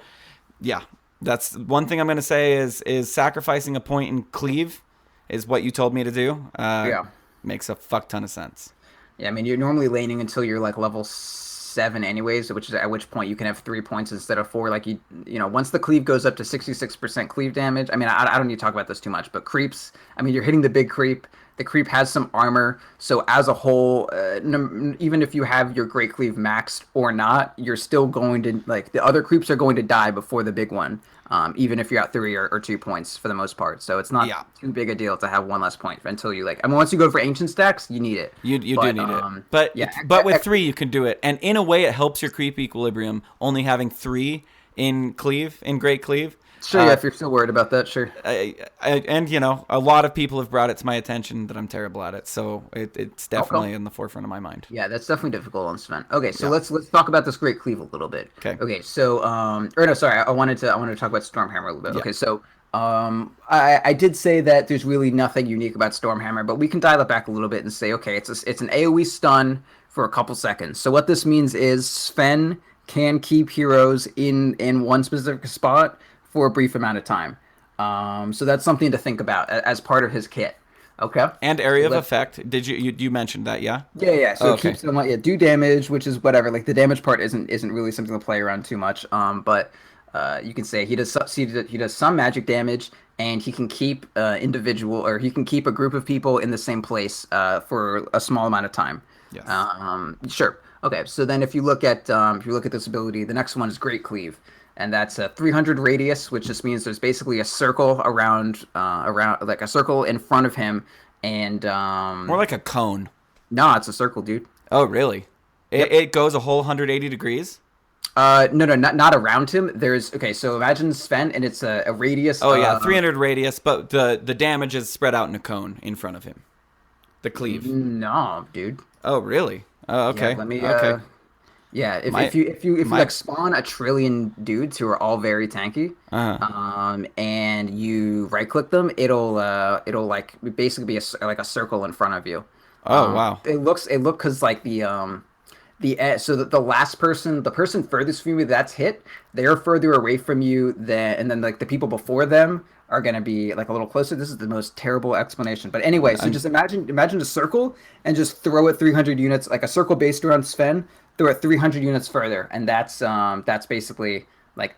yeah, that's one thing I'm gonna say is sacrificing a point in cleave is what you told me to do. Makes a fuck ton of sense. Yeah, I mean, you're normally laning until you're like level 7 anyways, which is at which point you can have 3 points instead of 4. Like, once the cleave goes up to 66% cleave damage, I mean, I don't need to talk about this too much, but creeps, I mean, you're hitting the big creep. The creep has some armor, so as a whole, even if you have your Great Cleave maxed or not, you're still going to, like, the other creeps are going to die before the big one, even if you're at 3 or 2 points for the most part. So it's not too big a deal to have one less point until you, once you go for ancient stacks, you need it. You do need it. But with 3, you can do it. And in a way, it helps your creep equilibrium, only having 3 in Great Cleave. Sure, if you're still worried about that, sure. And a lot of people have brought it to my attention that I'm terrible at it, so it's definitely in the forefront of my mind. Yeah, that's definitely difficult on Sven. Okay, so let's talk about this Great Cleave a little bit. Okay, so I wanted to talk about Stormhammer a little bit. Yeah. Okay, so I did say that there's really nothing unique about Stormhammer, but we can dial it back a little bit and say, okay, it's an AoE stun for a couple seconds. So what this means is Sven can keep heroes in one specific spot for a brief amount of time. So that's something to think about as part of his kit. Okay. And area of effect. Did you mentioned that? Yeah. Yeah. So it keeps them do damage, which is whatever. Like the damage part isn't really something to play around too much. But you can say he does some magic damage, and he can keep he can keep a group of people in the same place for a small amount of time. Yes. Sure. Okay. So then if you look at this ability, the next one is Great Cleave. And that's a 300 radius, which just means there's basically a circle around like a circle in front of him, and more like a cone. No, it's a circle, dude. Oh, really? Yep. It goes a whole 180 degrees? No, not around him. So imagine Sven, and it's a radius. Oh yeah, 300 radius, but the damage is spread out in a cone in front of him. The cleave. No, dude. Oh, really? Oh, okay. Yeah, let me. Okay. Yeah, if you spawn a trillion dudes who are all very tanky, and you right click them, it'll like basically be a circle in front of you. Oh wow! It looks because like the person furthest from you that's hit, they're further away from you and then like the people before them are gonna be like a little closer. This is the most terrible explanation, but anyway, so just imagine a circle and just throw it 300 units, like a circle based around Sven. Throw it 300 units further, and that's basically like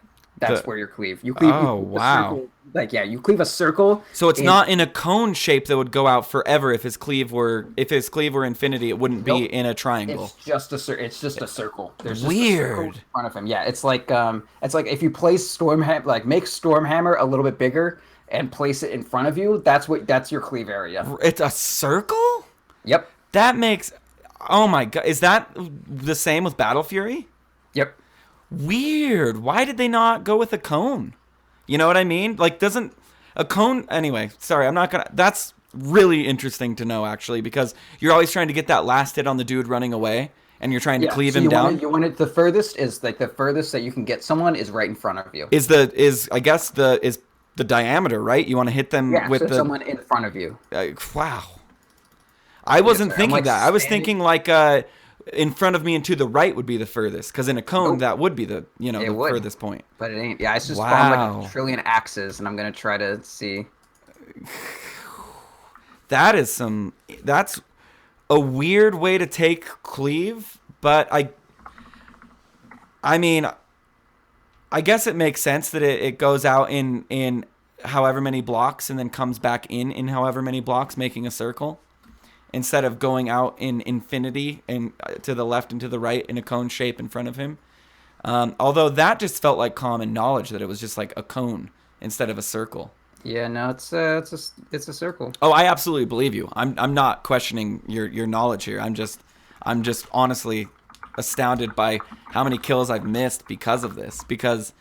where you cleave. You cleave. Oh wow! You cleave a circle. So it's not in a cone shape that would go out forever. If his cleave were infinity, it wouldn't be in a triangle. It's just a circle. There's just weird a circle in front of him. Yeah, it's like if you place Stormhammer, make Stormhammer a little bit bigger and place it in front of you. That's your cleave area. It's a circle. Yep. That makes. Oh my god, is that the same with Battle Fury? Yep. Weird. Why did they not go with a cone? You know what I mean? Like, doesn't a cone... Anyway, sorry, I'm not gonna... That's really interesting to know, actually, because you're always trying to get that last hit on the dude running away, and you're trying to cleave him down. You want it, the furthest is, like, the furthest that you can get someone is right in front of you. Is the diameter, right? You want to hit them with someone in front of you. Wow. I wasn't thinking that. I was thinking like in front of me and to the right would be the furthest, because in a cone that would be the furthest point. But it ain't. Yeah, it's just spawned like a trillion axes, and I'm gonna try to see. That's a weird way to take cleave, but I mean, I guess it makes sense that it goes out in however many blocks and then comes back in however many blocks, making a circle, instead of going out in infinity and to the left and to the right in a cone shape in front of him. Although that just felt like common knowledge that it was just like a cone instead of a circle. Yeah, no, it's a circle. Oh, I absolutely believe you. I'm not questioning your knowledge here. I'm just honestly astounded by how many kills I've missed because of this. Because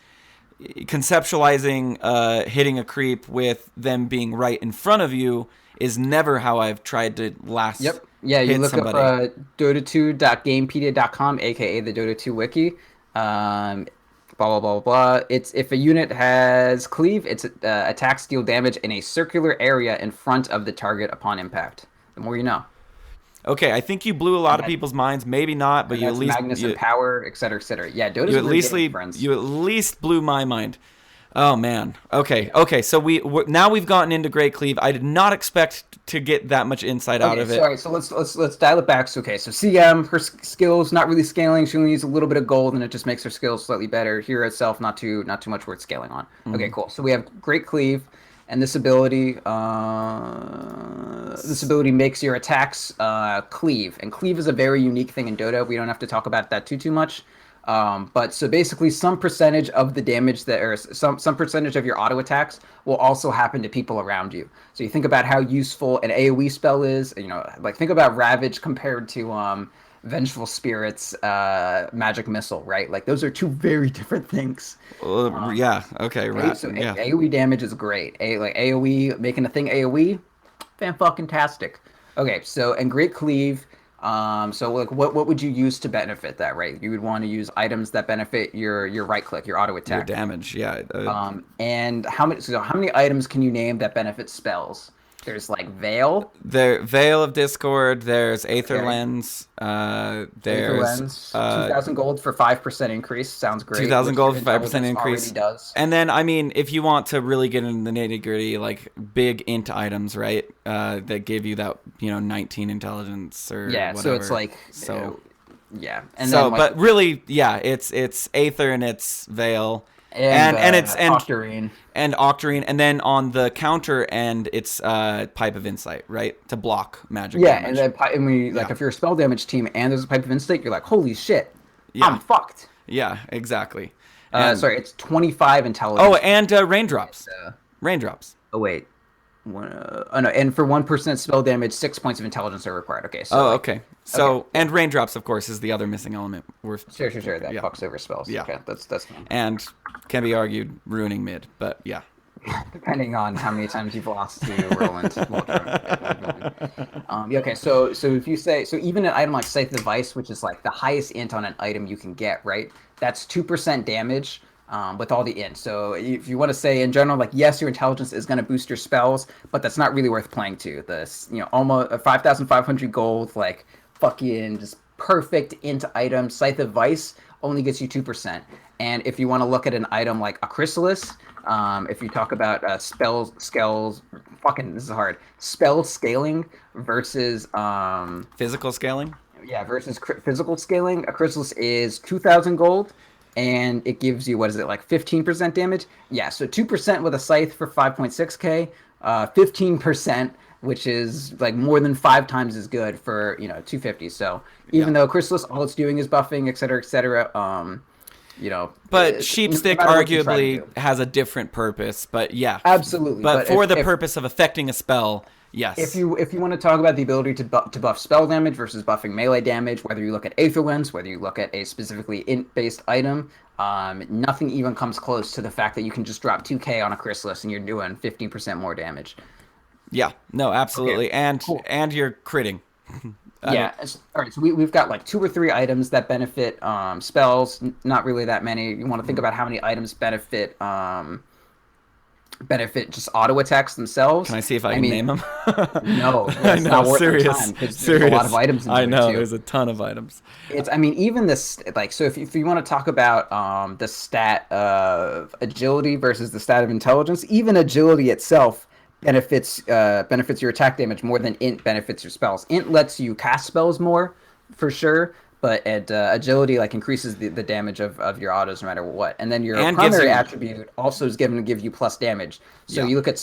conceptualizing hitting a creep with them being right in front of you is never how I've tried to last. Yep. Yeah, you look somebody. up Dota2.gamepedia.com, aka the Dota 2 wiki. Blah, blah, blah, blah. It's if a unit has cleave, it's attacks deal damage in a circular area in front of the target upon impact. The more you know. Okay, I think you blew a lot of people's minds. Maybe not, but you at least Magnus and power, etc., etc. Yeah, Dota's you at least blew my mind. Oh man. Okay. So now we've gotten into Great Cleave. I did not expect to get that much insight out of it. Sorry. So let's dial it back. So CM, her skills not really scaling. She only needs a little bit of gold, and it just makes her skills slightly better. Hero itself, not too much worth scaling on. Mm-hmm. Okay, cool. So we have Great Cleave, and this ability makes your attacks cleave, and cleave is a very unique thing in Dota. We don't have to talk about that too much. But so basically some percentage of the damage or some percentage of your auto attacks will also happen to people around you. So you think about how useful an AoE spell is, like think about Ravage compared to Vengeful Spirit's magic missile, right? Like those are two very different things. Yeah. Okay. Right. So AoE damage is great. Like AoE, making a thing AoE, fan-fucking-tastic. Okay. So, and Great Cleave, so like what would you use to benefit that, right? You would want to use items that benefit your right click, your auto attack. Your damage, yeah. And how many items can you name that benefit spells? There's like Veil. Veil of Discord, there's Aether Lens, there's Aether Lens, 2,000 gold for 5% increase. Sounds great. 2,000 gold for 5% increase. Does. And then, I mean, if you want to really get into the nitty-gritty, like big int items, right? That give you that, 19 intelligence or whatever. So it's like yeah. And so, then, like, but really, yeah, it's Aether and it's Veil. And it's Octarine. And Octarine, and then on the counter end, it's Pipe of Insight, right, to block magic. Yeah, damage. If you're a spell damage team and there's a Pipe of Insight, you're like, holy shit, I'm fucked. Yeah, exactly. It's 25 intelligence. Oh, and raindrops. Raindrops. Oh wait, and for 1% spell damage, 6 points of intelligence are required. Okay. So okay. So and raindrops, of course, is the other missing element. Sure. That fucks over spells. Yeah. Okay, that's fine. And can be argued ruining mid, but yeah. Depending on how many times you've lost to Roland. Okay. So if you say even an item like Scythe of Vice, which is like the highest int on an item you can get, right? That's 2% damage. With all the int. So if you want to say in general, like, yes, your intelligence is going to boost your spells, but that's not really worth playing to. This, almost 5,500 gold, like fucking just perfect int item. Scythe of Vice only gets you 2%. And if you want to look at an item like a Chrysalis, if you talk about spell scaling versus physical scaling. Yeah, versus physical scaling, a Chrysalis is 2,000 gold. And it gives you, 15% damage? Yeah, so 2% with a Scythe for 5.6k, 15%, which is like more than 5 times as good for, 250. So even though Chrysalis, all it's doing is buffing, et cetera, But Sheepstick arguably has a different purpose, but yeah. Absolutely. But for the purpose of affecting a spell, Yes. If you want to talk about the ability to buff spell damage versus buffing melee damage, whether you look at Aether Winds, whether you look at a specifically int-based item, nothing even comes close to the fact that you can just drop 2k on a Chrysalis and you're doing 15% more damage. Yeah. No, absolutely. Okay, And cool. you're critting. Yeah. All right. So we've got like 2 or 3 items that benefit spells. Not really that many. You want to think about how many items benefit just auto attacks themselves. Can I see if I can name them? No, I it's know, not worth serious, your time because there's a lot of items. I know, too. there's a ton of items. It's, I mean, even this, like, so if you want to talk about the stat of agility versus the stat of intelligence, even agility itself benefits your attack damage more than int benefits your spells. Int lets you cast spells more, for sure, but at agility, like, increases the damage of your autos no matter what. And then your primary attribute also is given to give you plus damage. So you look at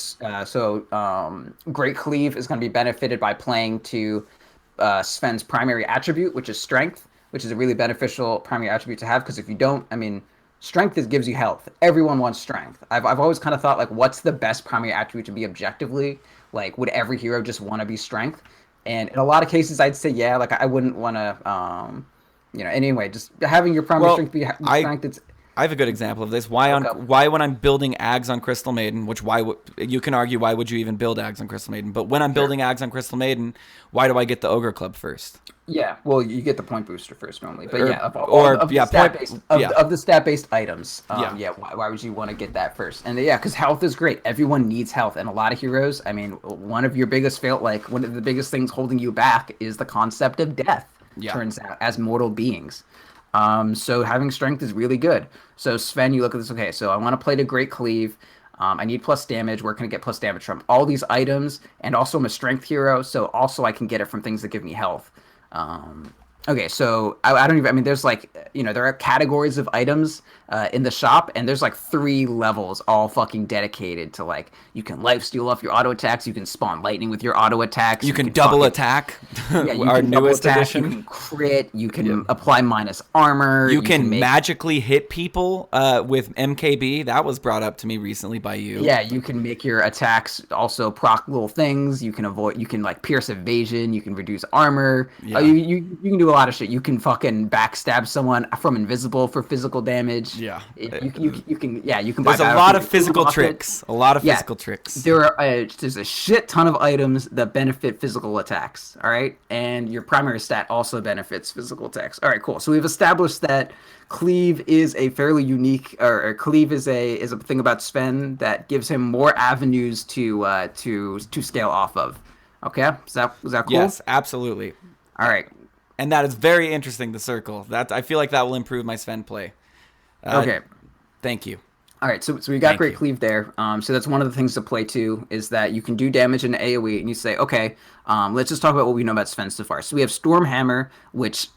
Great Cleave is going to be benefited by playing to Sven's primary attribute, which is strength, which is a really beneficial primary attribute to have, because if you don't, I mean, strength gives you health. Everyone wants strength. I've always kind of thought, like, what's the best primary attribute to be objectively? Like, would every hero just want to be strength? And in a lot of cases, I'd say, yeah, like, I wouldn't want to, anyway, just having your primary strength be strength, I have a good example of this. Why when I'm building Ags on Crystal Maiden, which you can argue why would you even build Ags on Crystal Maiden? But when I'm building Ags on Crystal Maiden, why do I get the Ogre Club first? Yeah, well, you get the point booster first normally, but of the stat-based items, why would you want to get that first? And because health is great. Everyone needs health, and a lot of heroes. I mean, one of your biggest one of the biggest things holding you back is the concept of death. Yeah. Turns out, as mortal beings. So having strength is really good. So Sven, you look at this. Okay, so I want to play to Great Cleave. I need plus damage. Where can I get plus damage from? All these items, and also I'm a strength hero, so also I can get it from things that give me health. Okay, so I don't even. I mean, there's like, there are categories of items in the shop, and there's like 3 levels all fucking dedicated to, like, you can lifesteal off your auto attacks, you can spawn lightning with your auto attacks, you can double attack. Our newest edition. You can crit. You can apply minus armor. You can magically hit people with MKB. That was brought up to me recently by you. Yeah, you can make your attacks also proc little things. You can avoid. You can, like, pierce evasion. You can reduce armor. Yeah. You can do a lot of shit. You can fucking backstab someone from invisible for physical damage. Yeah. You can. There's a lot of physical tricks. A lot of physical tricks. There's a shit ton of items that benefit physical attacks. All right, and your primary stat also benefits physical attacks. All right, cool. So we've established that Cleave is a fairly unique, or Cleave is a thing about Sven that gives him more avenues to scale off of. Okay, is that cool? Yes, absolutely. All right. And that is very interesting, the circle. I feel like that will improve my Sven play. Okay. Thank you. All right, so we got Great Cleave there. So that's one of the things to play too, is that you can do damage in AoE, and you say, okay, let's just talk about what we know about Sven so far. So we have Stormhammer, which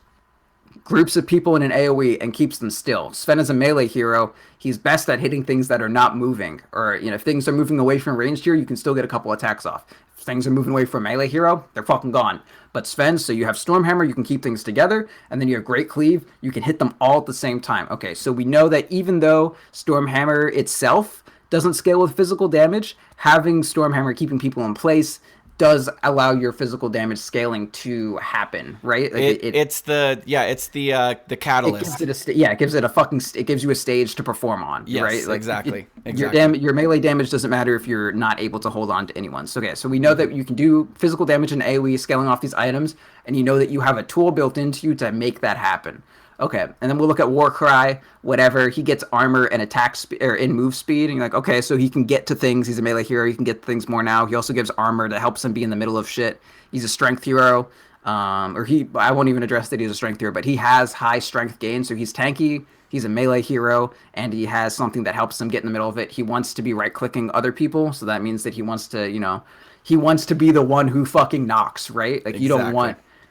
groups of people in an AoE and keeps them still. Sven is a melee hero. He's best at hitting things that are not moving, or if things are moving away from ranged here, you can still get a couple attacks off. If things are moving away from a melee hero, they're fucking gone. But Sven, so you have Stormhammer, you can keep things together, and then you have Great Cleave, you can hit them all at the same time. Okay, so we know that even though Stormhammer itself doesn't scale with physical damage, having Stormhammer keeping people in place does allow your physical damage scaling to happen, right? Like it's the catalyst. It gives you a stage to perform on, yes, right? Like, exactly. Your melee damage doesn't matter if you're not able to hold on to anyone. So okay, so we know that you can do physical damage in AoE scaling off these items, and you know that you have a tool built into you to make that happen. Okay, and then we'll look at Warcry, whatever. He gets armor and attack or in move speed, and you're like, okay, so he can get to things. He's a melee hero. He can get to things more now. He also gives armor that helps him be in the middle of shit. He's a strength hero, I won't even address that he's a strength hero, but he has high strength gain, so he's tanky. He's a melee hero, and he has something that helps him get in the middle of it. He wants to be right-clicking other people, so that means that he wants to be the one who fucking knocks, right? Like, exactly.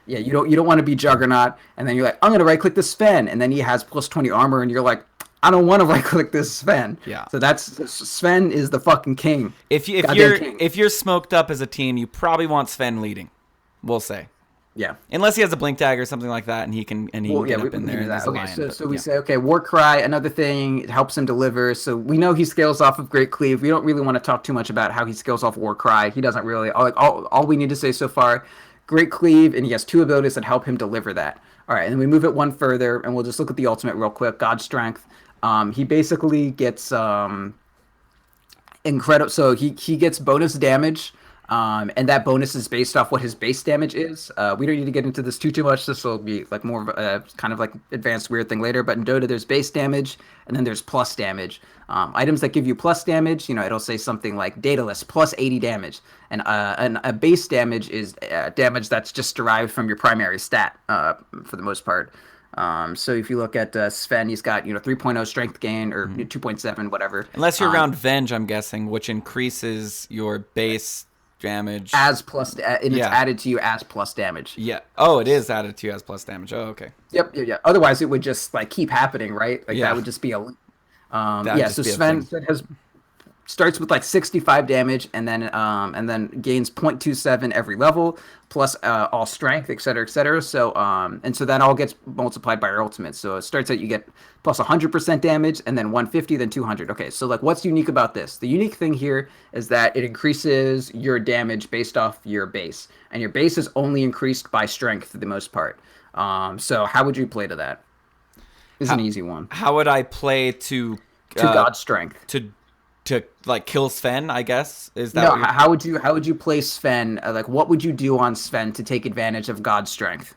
You don't want to be Juggernaut, and then you're like, I'm going to right-click this Sven, and then he has plus 20 armor, and you're like, I don't want to right-click this Sven. Yeah. So Sven is the fucking king. If you're smoked up as a team, you probably want Sven leading, we'll say. Yeah. Unless he has a blink tag or something like that, and he can get up in there. Do that. And Okay, so we say, okay, War Cry, another thing, it helps him deliver. So we know he scales off of Great Cleave. We don't really want to talk too much about how he scales off War Cry. He doesn't really. All we need to say so far, Great Cleave, and he has 2 abilities that help him deliver that. All right, and then we move it one further, and we'll just look at the ultimate real quick. God Strength. He basically gets incredible. So he gets bonus damage. And that bonus is based off what his base damage is. We don't need to get into this too much. This will be like more of a kind of like advanced weird thing later. But in Dota, there's base damage, and then there's plus damage. Items that give you plus damage, it'll say something like Daedalus plus 80 damage. And a base damage is damage that's just derived from your primary stat for the most part. So if you look at Sven, he's got 3.0 strength gain or 2.7, whatever. Unless you're around Venge, I'm guessing, which increases your base damage as plus, and it's added to you as plus damage. Yeah. Oh, it is added to you as plus damage. Oh, okay. Yep. Otherwise, it would just like keep happening, right? Like that would just be a. So Sven starts with like 65 damage, and then gains 0.27 every level, plus all strength, etc., etc. So and so that all gets multiplied by your ultimate. So it starts out you get plus 100% damage, and then 150, then 200. Okay, so like what's unique about this? The unique thing here is that it increases your damage based off your base, and your base is only increased by strength for the most part. So how would you play to that? This is an easy one. How would I play to God Strength? To like kill Sven, I guess, is that? No, how would you play Sven? Like, what would you do on Sven to take advantage of God's Strength?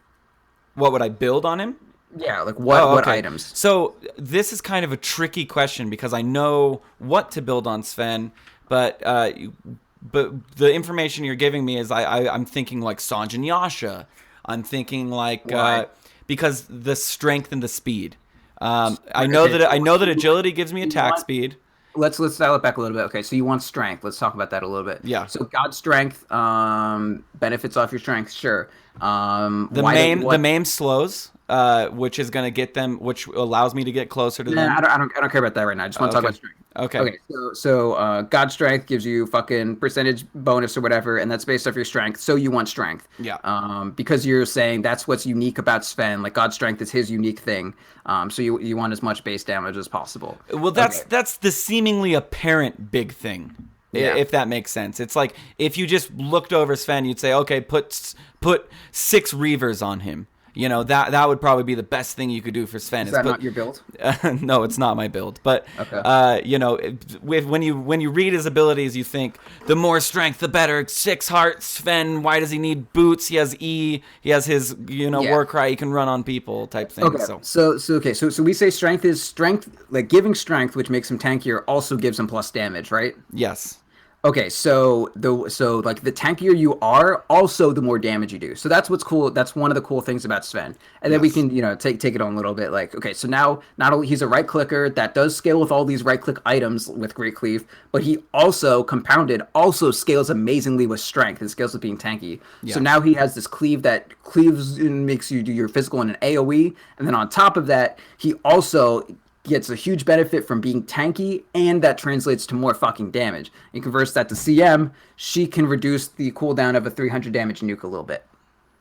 What would I build on him? Yeah, like what items? So this is kind of a tricky question because I know what to build on Sven, but the information you're giving me is I'm thinking like Sanj and Yasha. I'm thinking like because the strength and the speed. I know that agility gives me attack speed. Let's dial it back a little bit. Okay, so you want strength. Let's talk about that a little bit. Yeah. So God's Strength benefits off your strength, sure. The maim slows, which is going to get them, which allows me to get closer to them. I don't care about that right now. I just want to talk about strength. Okay. So God's Strength gives you fucking percentage bonus or whatever, and that's based off your strength. So you want strength. Yeah. Because you're saying that's what's unique about Sven. Like God's Strength is his unique thing. So you want as much base damage as possible. Well, that's the seemingly apparent big thing. Yeah. If that makes sense. It's like if you just looked over Sven, you'd say, okay, put 6 Reavers on him. That would probably be the best thing you could do for Sven. Is that not your build? No, it's not my build. But when you read his abilities, you think the more strength, the better. 6 heart Sven. Why does he need boots? He has E. He has his War Cry. He can run on people type thing. Okay. So we say strength is strength, like giving strength, which makes him tankier, also gives him plus damage, right? Yes. Okay, so like the tankier you are, also the more damage you do. So that's what's cool. That's one of the cool things about Sven. And then we can take it on a little bit. Like, okay, so now not only he's a right clicker that does scale with all these right click items with Great Cleave, but he also compounded also scales amazingly with strength and scales with being tanky. Yeah. So now he has this cleave that cleaves and makes you do your physical in an AoE, and then on top of that, he also gets a huge benefit from being tanky, and that translates to more fucking damage. And converts that to CM, she can reduce the cooldown of a 300 damage nuke a little bit.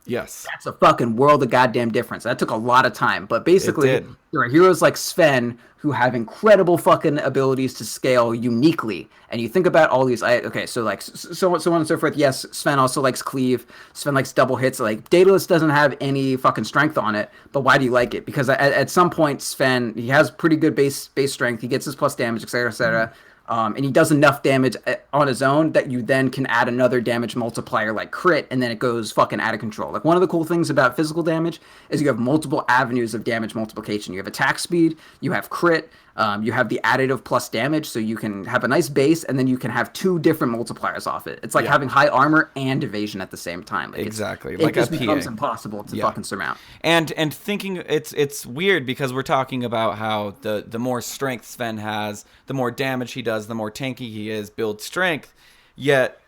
Yes. That's a fucking world of goddamn difference. That took a lot of time. But basically, there are heroes like Sven who have incredible fucking abilities to scale uniquely. And you think about all these... so on and so forth. Yes, Sven also likes cleave. Sven likes double hits. Like, Daedalus doesn't have any fucking strength on it. But why do you like it? Because at some point, Sven, he has pretty good base strength. He gets his plus damage, etc., etc. And he does enough damage on his own that you then can add another damage multiplier like crit, and then it goes fucking out of control. Like, one of the cool things about physical damage is you have multiple avenues of damage multiplication. You have attack speed, you have crit, you have the additive plus damage, so you can have a nice base, and then you can have 2 different multipliers off it. It's like having high armor and evasion at the same time. Like exactly. It just becomes impossible to fucking surmount. And thinking it's weird because we're talking about how the more strength Sven has, the more damage he does, the more tanky he is, build strength. Yet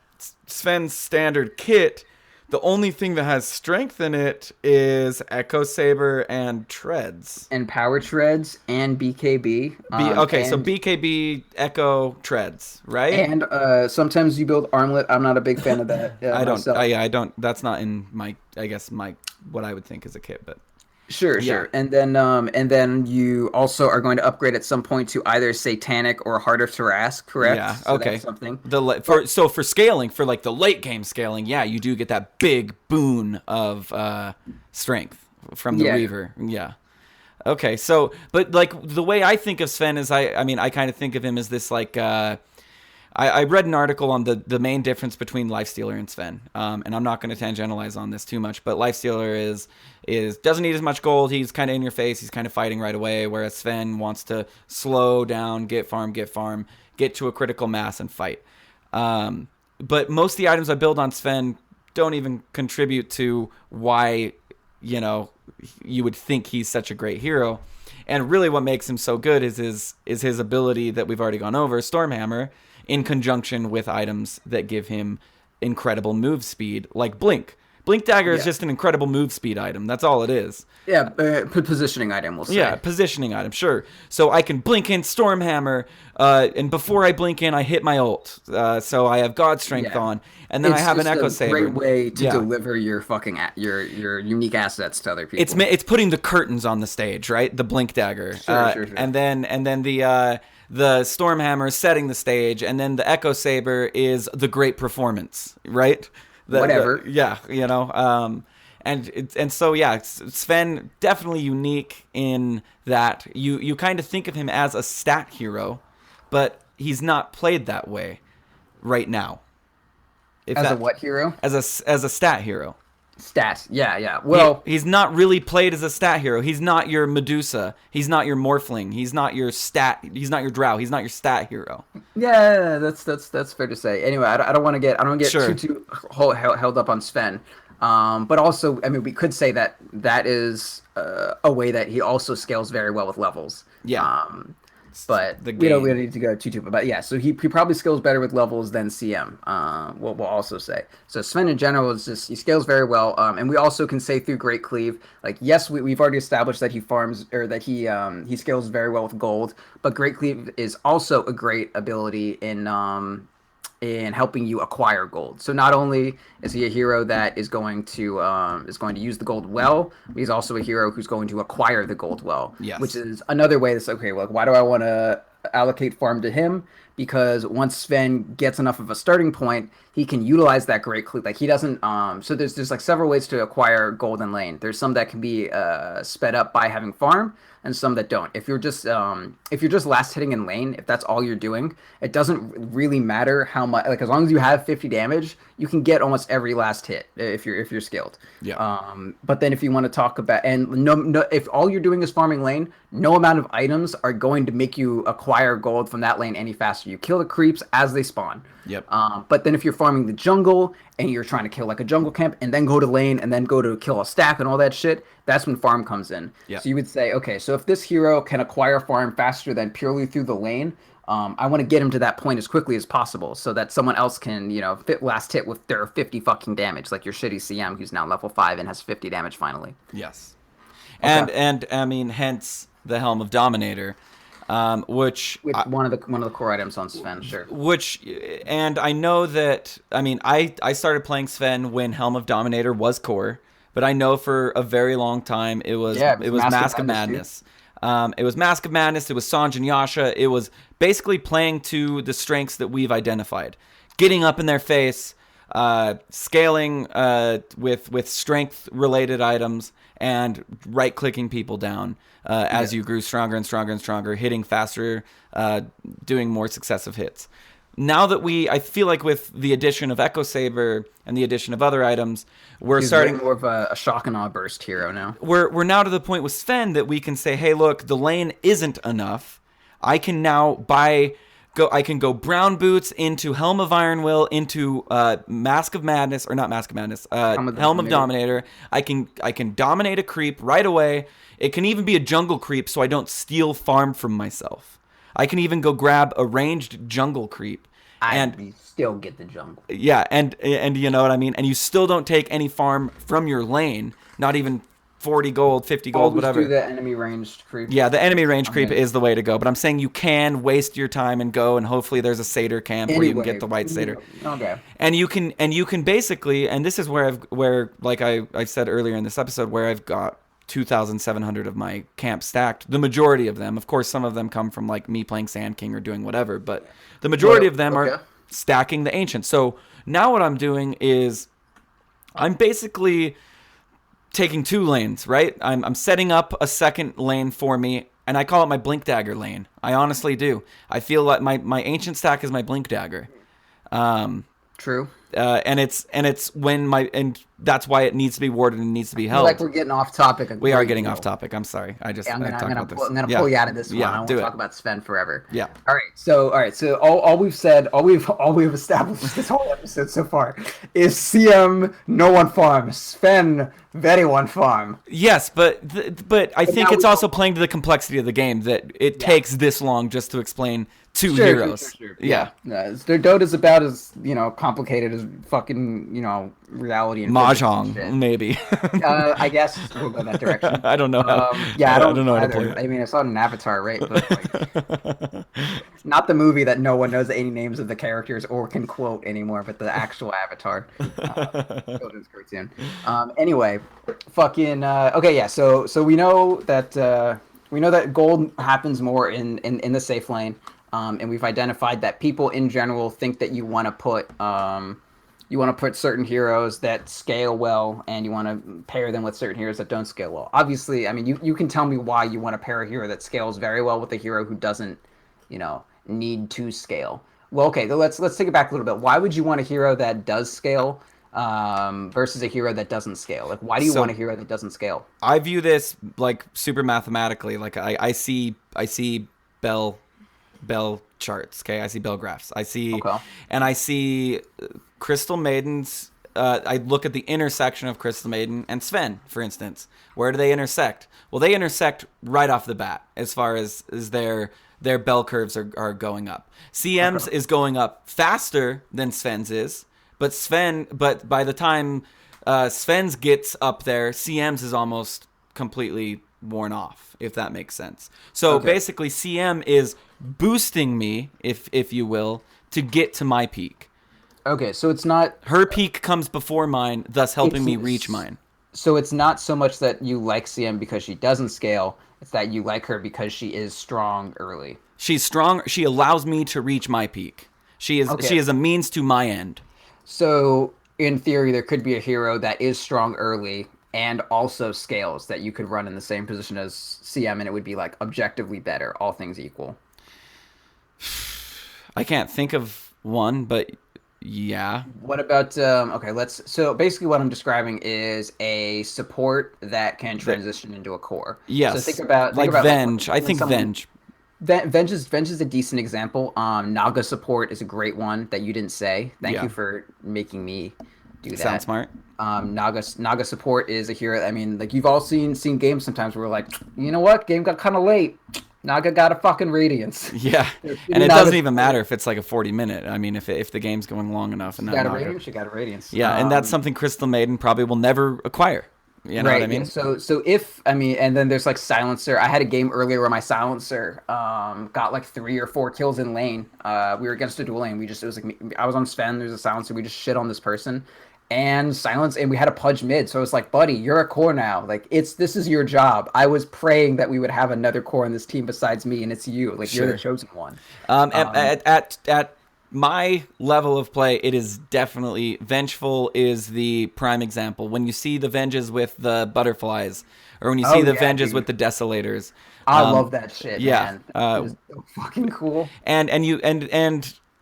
Sven's standard kit The only thing that has strength in it is Echo Saber and Treads. And Power Treads and BKB. So BKB, Echo, Treads, right? And sometimes you build Armlet. I'm not a big fan of that. I don't. Myself. I don't. That's not in my. I guess my what I would think is a kit, but. Sure. And then you also are going to upgrade at some point to either Satanic or Heart of Tarrasque, correct? Yeah. So Okay. That's something. For scaling, for like the late game scaling, yeah, you do get that big boon of strength from the Reaver. Yeah. Okay. So, but like the way I think of Sven is, I kind of think of him as this like. I read an article on the main difference between Lifestealer and Sven, and I'm not going to tangentialize on this too much, but Lifestealer is doesn't need as much gold. He's kind of in your face. He's kind of fighting right away, whereas Sven wants to slow down, get farm, get to a critical mass and fight. But most of the items I build on Sven don't even contribute to why, you would think he's such a great hero. And really what makes him so good is his ability that we've already gone over, Stormhammer, in conjunction with items that give him incredible move speed, like Blink. Blink Dagger is just an incredible move speed item. That's all it is. Yeah, positioning item, we'll say. Yeah, positioning item, sure. So I can blink in Stormhammer, and before I blink in, I hit my ult. So I have God Strength on, and then I have an Echo Saber. It's a great way to deliver your fucking your unique assets to other people. It's putting the curtains on the stage, right? The Blink Dagger, sure. and then the Stormhammer is setting the stage, and then the Echo Saber is the great performance, right? Whatever. And so Sven definitely unique in that you kind of think of him as a stat hero, but he's not played that way right now. A what hero? As a stat hero. Stats, yeah. Well, he's not really played as a stat hero. He's not your Medusa. He's not your Morphling. He's not your He's not your Drow. He's not your stat hero. Yeah, that's fair to say. Anyway, I don't want to get sure. too held up on Sven. But also, we could say that is a way that he also scales very well with levels. Yeah. But we don't need to go too. But yeah, so he probably scales better with levels than CM. We'll also say. So Sven in general he scales very well. And we also can say through Great Cleave, like yes, we've already established that he farms or that he scales very well with gold. But Great Cleave is also a great ability in helping you acquire gold. So not only is he a hero that is going to use the gold well, but he's also a hero who's going to acquire the gold well. Yes. Which is another way that's okay. Well, why do I want to allocate farm to him? Because once Sven gets enough of a starting point, he can utilize that Great Cleave. Like he doesn't. So there's like several ways to acquire gold in lane. There's some that can be sped up by having farm, and some that don't. If you're just last hitting in lane, if that's all you're doing, it doesn't really matter how much. Like as long as you have 50 damage, you can get almost every last hit if you're skilled. Yeah. But then if you want to talk about if all you're doing is farming lane, no amount of items are going to make you acquire gold from that lane any faster. You kill the creeps as they spawn. Yep. But then if you're farming the jungle and you're trying to kill like a jungle camp and then go to lane and then go to kill a stack and all that shit, that's when farm comes in. Yep. So you would say, okay, so if this hero can acquire farm faster than purely through the lane, I want to get him to that point as quickly as possible so that someone else can, last hit with their 50 fucking damage, like your shitty CM who's now level 5 and has 50 damage finally. Yes. Okay. And hence the Helm of Dominator. Which one of the core items on Sven, sure. And I know that I started playing Sven when Helm of Dominator was core, but I know for a very long time it was Mask of Madness. It was Mask of Madness. It was Sanj and Yasha. It was basically playing to the strengths that we've identified, getting up in their face, scaling with strength related items, and right clicking people down. As you grew stronger and stronger and stronger, hitting faster, doing more successive hits. Now that I feel like with the addition of Echo Saber and the addition of other items, we're starting more of a shock and awe burst hero now. We're now to the point with Sven that we can say, hey, look, the lane isn't enough. I can now go Brown Boots into Helm of Iron Will into Mask of Madness, or not Mask of Madness, Helm of Dominator. I can dominate a creep right away. It can even be a jungle creep, so I don't steal farm from myself. I can even go grab a ranged jungle creep You still get the jungle. Yeah, and you know what I mean? And you still don't take any farm from your lane, not even 40 gold, 50 gold, Always whatever. do the enemy ranged creep. Yeah, the enemy range creep is the way to go. But I'm saying you can waste your time and go, and hopefully there's a satyr camp where you can get the white satyr. Okay. And you can basically, and this is where like I said earlier in this episode, where I've got 2,700 of my camps stacked. The majority of them, of course, some of them come from like me playing Sand King or doing whatever, but the majority of them are stacking the ancient. So now what I'm doing is I'm basically taking 2 lanes, right? I'm setting up a second lane for me, and I call it my Blink Dagger lane. I honestly do. I feel like my ancient stack is my Blink Dagger. True. And it's when that's why it needs to be warded and needs to be held. Like we're getting off topic. We are getting off topic. I'm sorry. I'm gonna pull you out of this one. I won't talk about Sven forever. Yeah. All right. So all we've said, all we've established this whole episode so far is CM no one farm, Sven very one farm. Yes, but I think it's also playing to the complexity of the game that it takes this long just to explain 2 heroes. Sure. Yeah. Their Dota's about as complicated as fucking reality and Mahjong, maybe. I guess we'll go that direction. I don't know. I don't know how to play it. I mean, I saw it in Avatar, right? But like, not the movie that no one knows any names of the characters or can quote anymore, but the actual Avatar children's cartoon. Anyway, fucking okay, yeah. So we know that gold happens more in the safe lane. And we've identified that people in general think that you want to put certain heroes that scale well, and you want to pair them with certain heroes that don't scale well. Obviously, I mean, you can tell me why you want to pair a hero that scales very well with a hero who doesn't, need to scale. Well, okay, let's take it back a little bit. Why would you want a hero that does scale versus a hero that doesn't scale? Like, why do you want a hero that doesn't scale? I view this like super mathematically. Like I see Bell charts. Okay, I see Bell graphs. I see Crystal Maidens. I look at the intersection of Crystal Maiden and Sven, for instance. Where do they intersect? Well, they intersect right off the bat as far as their bell curves are going up. CM's is going up faster than Sven's is, but by the time Sven's gets up there, CM's is almost completely worn off, if that makes sense. So basically CM is boosting me, if you will, to get to my peak. Okay, so it's not... Her peak comes before mine, thus helping me reach mine. So it's not so much that you like CM because she doesn't scale, it's that you like her because she is strong early. She's strong. She allows me to reach my peak. She is a means to my end. So, in theory, there could be a hero that is strong early and also scales that you could run in the same position as CM, and it would be like objectively better, all things equal. I can't think of one, but yeah. What about so basically what I'm describing is a support that can transition into a core. Yes. So think about Venge. I think Venge. Venge is a decent example. Naga support is a great one that you didn't say. Thank you for making me do that. Sounds smart. Naga support is a hero. I mean, like, you've all seen games sometimes where we're like, you know what, game got kind of late. Naga got a fucking Radiance. Yeah, and it doesn't even matter if it's like a 40-minute. I mean, if the game's going long enough. And she got a Radiance, she got a Radiance. Yeah, and that's something Crystal Maiden probably will never acquire. You know what I mean? Yeah. So and then there's like Silencer. I had a game earlier where my Silencer got like 3 or 4 kills in lane. We were against a dual lane. It was like I was on Sven. There's a Silencer. We just shit on this person. And we had a Pudge mid, so it's like, buddy, you're a core now. Like, this is your job. I was praying that we would have another core in this team besides me, and it's you. Like, you're the chosen one. At my level of play, it is definitely Vengeful is the prime example. When you see the Venges with the butterflies, or when you see the Venges with the Desolators, I love that shit. Yeah, man. It was so fucking cool. And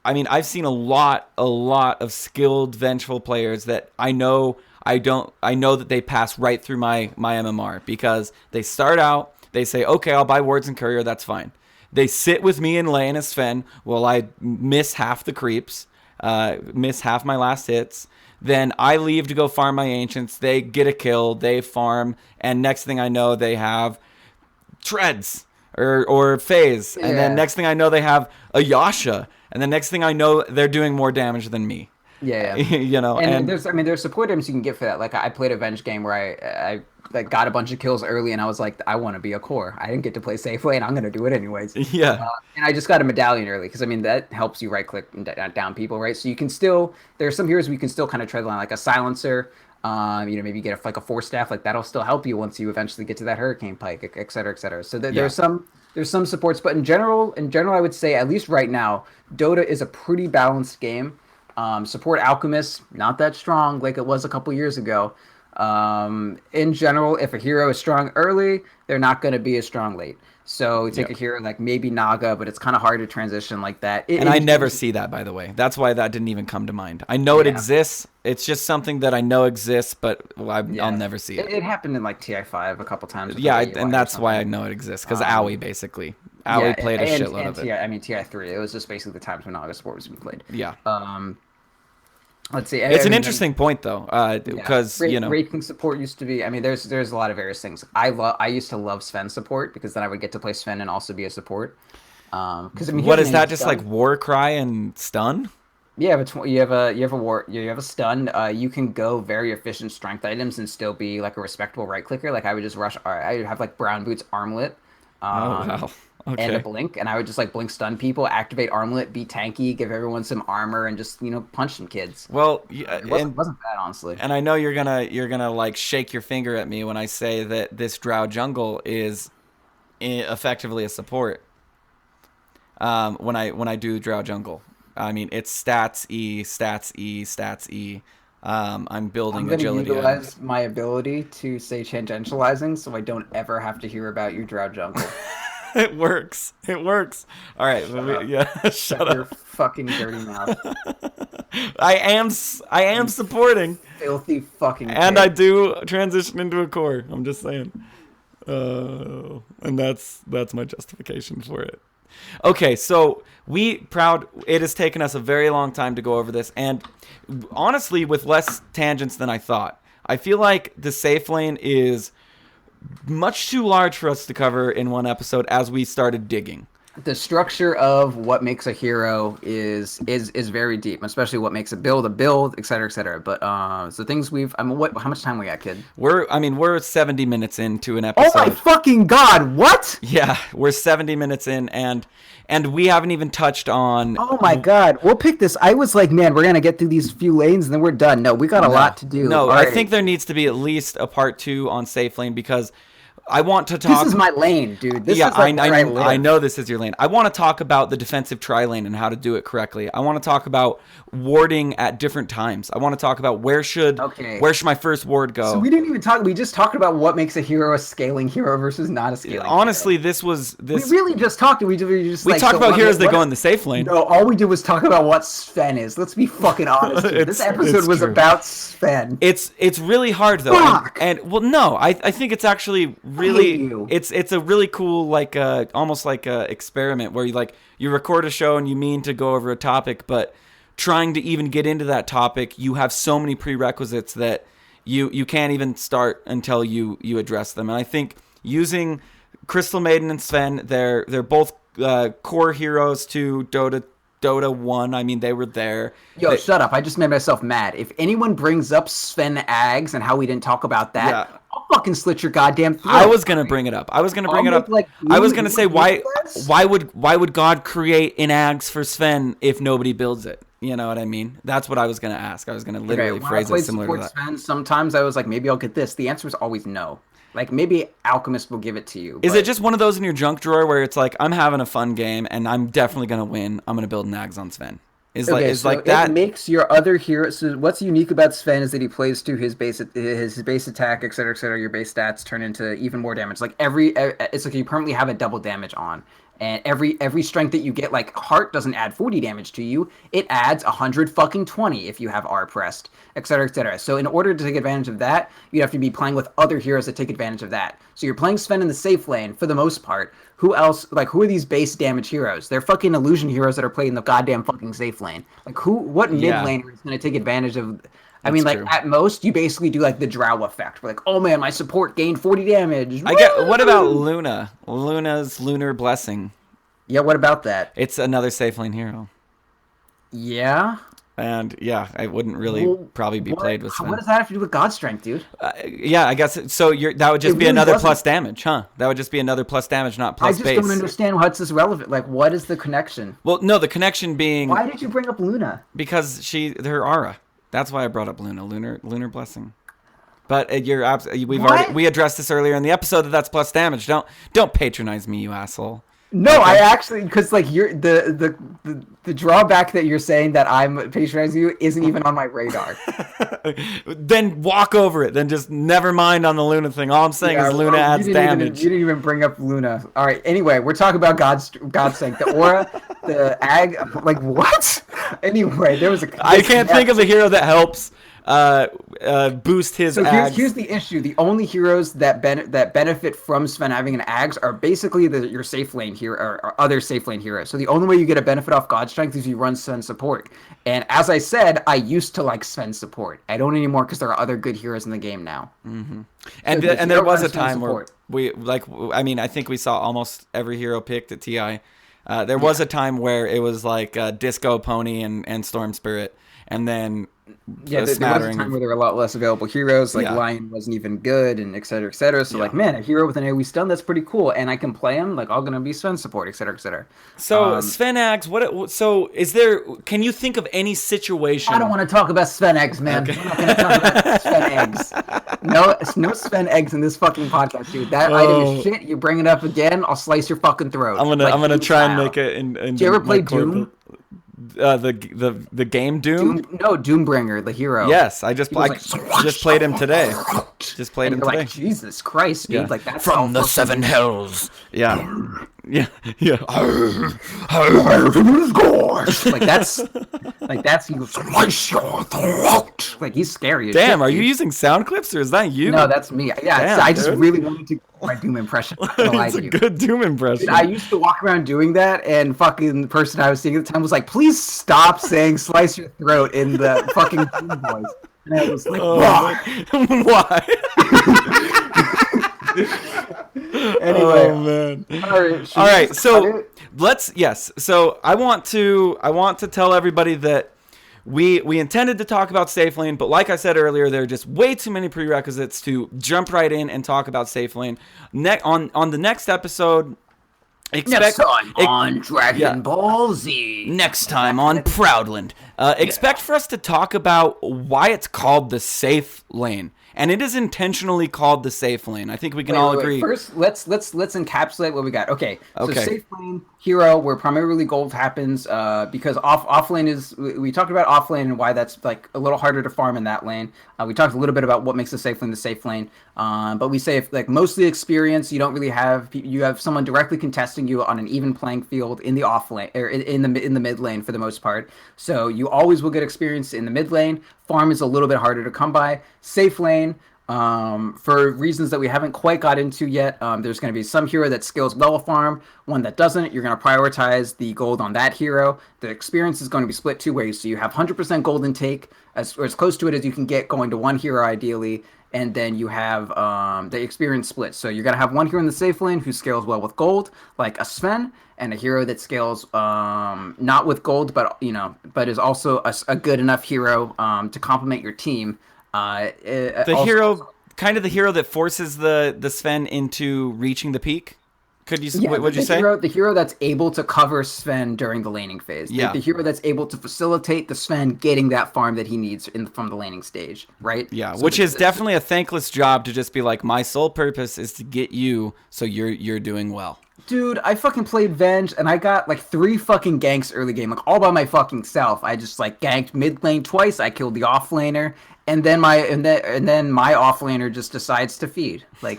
I mean, I've seen a lot of skilled Vengeful players that I know that they pass right through my MMR, because they start out, they say, okay, I'll buy wards and courier, that's fine. They sit with me in lane as Sven while I miss half the creeps, miss half my last hits. Then I leave to go farm my ancients. They get a kill, they farm, and next thing I know, they have treads or phase, and then next thing I know, they have a Yasha. and the next thing I know, they're doing more damage than me. Yeah. You know, and there's support items you can get for that. Like I played a Venge game where I like got a bunch of kills early, and I was like, I want to be a core. I didn't get to play safe lane. I'm gonna do it anyways. Yeah. And I just got a medallion early because I mean that helps you right click and down people, right? So you can still there's some heroes we can still kind of tread the line, like a silencer. You know, maybe get like a force staff, like that'll still help you once you eventually get to that hurricane pike, et cetera, et cetera. So there's some supports, but in general, I would say at least right now, Dota is a pretty balanced game. Support Alchemist, not that strong like it was a couple years ago. In general, if a hero is strong early, they're not going to be as strong late. So take a hero like maybe Naga, but it's kind of hard to transition like that. And I never see that, by the way. That's why that didn't even come to mind. I know it exists. It's just something that I know exists, but I'll never see it. It happened in like TI5 a couple times. Yeah, and that's why I know it exists, because Owie, basically. Owie played a shitload of it. I mean, TI3. It was just basically the times when Naga support was being played. Yeah. Let's see. It's an interesting point, though, because you know, Wraithing support used to be. I mean, there's a lot of various things. I used to love Sven support because then I would get to play Sven and also be a support. Because I mean, what is that? Just like War Cry and Stun? Yeah, but you have a stun. You can go very efficient strength items and still be like a respectable right clicker. Like I would just rush. I would have like Brown Boots Armlet. Wow. Okay. And a blink, and I would just like blink stun people, activate Armlet, be tanky, give everyone some armor, and just punch some kids. Well, it wasn't bad, honestly. And I know you're gonna like shake your finger at me when I say that this Drow jungle is effectively a support. When I do Drow jungle, I mean it's stats E, stats E, stats E. I'm building agility. I'm going to utilize my ability to say tangentializing, so I don't ever have to hear about your Drow jungle. It works. All right. Shut up. Your fucking dirty mouth. I am supporting. Filthy fucking kid. And I do transition into a core. I'm just saying. And that's my justification for it. Okay, so it has taken us a very long time to go over this, and honestly, with less tangents than I thought. I feel like the safe lane is much too large for us to cover in one episode as we started digging. The structure of what makes a hero is very deep, especially what makes a build, et cetera, et cetera. But so things how much time we got, kid? We're 70 minutes into an episode. Oh my fucking god, what? Yeah, we're 70 minutes in, and we haven't even touched on. Oh my god, we'll pick this. I was like, man, we're gonna get through these few lanes and then we're done. No, we got a lot to do. No, I think there needs to be at least a part 2 on safe lane, because I want to talk. This is my lane, dude. This is like I know this is your lane. I want to talk about the defensive tri-lane and how to do it correctly. I want to talk about warding at different times. I want to talk about where should my first ward go. So we didn't even talk. We just talked about what makes a hero a scaling hero versus not a scaling. Honestly, hero. We really just talked. We talked about heroes that go in the safe lane. No, all we did was talk about what Sven is. Let's be fucking honest. This episode was about Sven. It's really hard though. Fuck. And well, no, I think it's actually really. It's a really cool, like almost like a experiment where you record a show and you mean to go over a topic, but trying to even get into that topic, you have so many prerequisites that you can't even start until you address them. And I think using Crystal Maiden and Sven, they're both core heroes to Dota 1. I mean, they were there. Shut up. I just made myself mad. If anyone brings up Sven Ags and how we didn't talk about that, I'll fucking slit your goddamn throat. I was going to bring it up. I was going to say, why would God create an Ags for Sven if nobody builds it? You know what I mean? That's what I was going to ask. I was going to literally phrase it similar to that. Sven, sometimes I was like, maybe I'll get this. The answer was always no. Like, maybe Alchemist will give it to you. Is it just one of those in your junk drawer where it's like, I'm having a fun game and I'm definitely going to win. I'm going to build an Ags on Sven. That makes your other hero. So what's unique about Sven is that he plays to his base attack, et cetera, et cetera. Your base stats turn into even more damage. Like it's like you permanently have a double damage on. And every strength that you get, like Heart doesn't add 40 damage to you. It adds 120 if you have R pressed, et cetera, et cetera. So in order to take advantage of that, you have to be playing with other heroes that take advantage of that. So you're playing Sven in the safe lane for the most part. Who else? Like, who are these base damage heroes? They're fucking illusion heroes that are playing the goddamn fucking safe lane. Like, what mid laner is going to take advantage of? I mean, like, at most, you basically do, like, the Drow effect. We're like, oh, man, my support gained 40 damage. What about Luna? Luna's Lunar Blessing. Yeah, what about that? It's another safe lane hero. Yeah. And yeah, I wouldn't really probably be played with Sven. What does that have to do with God strength, dude? Yeah, I guess so. That would just be really another wasn't. plus damage, huh? That would just be another plus damage, not I plus just base. don't understand what's this relevant. Like, what is the connection? Well, no, the connection being Why did you bring up Luna? because her aura. That's why I brought up Luna, lunar blessing. But we addressed this earlier in the episode that's plus damage. Don't patronize me, you asshole. No, Okay. I actually, because like you're the drawback that you're saying that I'm patronizing you isn't even on my radar. Then walk over it. Then just never mind on the Luna thing. All I'm saying is Luna adds damage. You didn't even bring up Luna. All right. Anyway, we're talking about God's sake. The aura, the ag. Like what? Anyway, there was a. I can't think of a hero that helps boost his ags. Here's the issue. The only heroes that benefit from Sven having an ags are basically your safe lane hero or other safe lane heroes. So the only way you get a benefit off God strength is you run Sven support. And as I said, I used to like Sven support. I don't anymore because there are other good heroes in the game now. Mm-hmm. And there was a time where I think we saw almost every hero picked at TI. There was a time where it was like Disco Pony and Storm Spirit, and then there was a time where there were a lot less available heroes. Like Lion wasn't even good, and et cetera, et cetera. So like, man, a hero with an AoE stun, that's pretty cool, and I can play him. Like, I'm gonna be Sven support, et cetera, et cetera. So Sven Ags, can you think of any situation? I don't want to talk about Sven eggs, man. Okay. We're not gonna talk about Sven eggs. No Sven eggs in this fucking podcast, dude. That item is shit. You bring it up again, I'll slice your fucking throat. I'm gonna try and make it. Did you ever play Doom? The game Doom? Doombringer, the hero. Yes, I just played him today. Just played him today. Like, Jesus Christ, dude! Yeah. Like that's from the seven hells. Yeah. Yeah. That's you slice your throat. Like he's scary. Damn, are you using sound clips or is that you? No, that's me. Yeah, damn, I just really wanted to do my Doom impression. It's a good Doom impression. Dude, I used to walk around doing that, and fucking the person I was seeing at the time was like, "Please stop saying slice your throat in the fucking Doom voice." And I was like, why? Anyway, oh man. All right. So So I want to tell everybody that we intended to talk about safe lane, but like I said earlier, there are just way too many prerequisites to jump right in and talk about safe lane. On the next episode. Next time on Dragon Ball Z. Next time on Proudland. Expect for us to talk about why it's called the safe lane. And it is intentionally called the safe lane. I think we can all agree. First, let's encapsulate what we got. Okay. So safe lane hero where primarily gold happens because off lane is we talked about off lane and why that's like a little harder to farm in that lane. We talked a little bit about what makes the safe lane. But we say if like mostly experience, you don't really have someone directly contesting you on an even playing field in the off lane or in the mid lane for the most part. So you always will get experience in the mid lane. Farm is a little bit harder to come by. Safe lane, for reasons that we haven't quite got into yet, there's going to be some hero that scales well with farm, one that doesn't. You're going to prioritize the gold on that hero. The experience is going to be split two ways. So you have 100% gold intake, as close to it as you can get, going to one hero ideally. And then you have the experience split. So you're going to have one hero in the safe lane who scales well with gold, like a Sven, and a hero that scales not with gold, but is also a good enough hero to complement your team. The hero that forces the Sven into reaching the peak. What'd you say? The hero that's able to cover Sven during the laning phase. Yeah. The hero that's able to facilitate the Sven getting that farm that he needs from the laning stage, right? Yeah, so which is definitely a thankless job to just be like, my sole purpose is to get you so you're doing well. Dude, I fucking played Venge, and I got like 3 fucking ganks early game, like all by my fucking self. I just like ganked mid lane twice. I killed the off laner, and then my off laner just decides to feed. Like,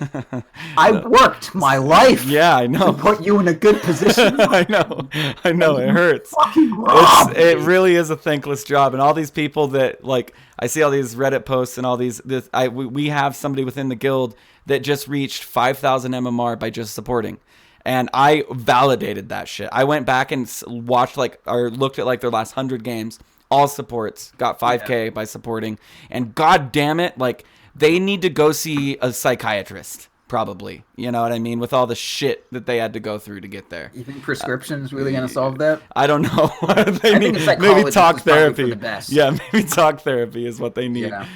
I worked my life. Yeah, I know. To put you in a good position. I know. It hurts. It really is a thankless job, and all these people that like, I see all these Reddit posts and all these. We have somebody within the guild that just reached 5,000 MMR by just supporting. And I validated that shit. I went back and looked at like their last 100 games. All supports got 5K by supporting. And god damn it, like they need to go see a psychiatrist. probably. You know what I mean? With all the shit that they had to go through to get there. You think prescription is really going to solve that? I don't know. They I need think maybe talk therapy. For the best. Yeah, maybe talk therapy is what they need. Yeah.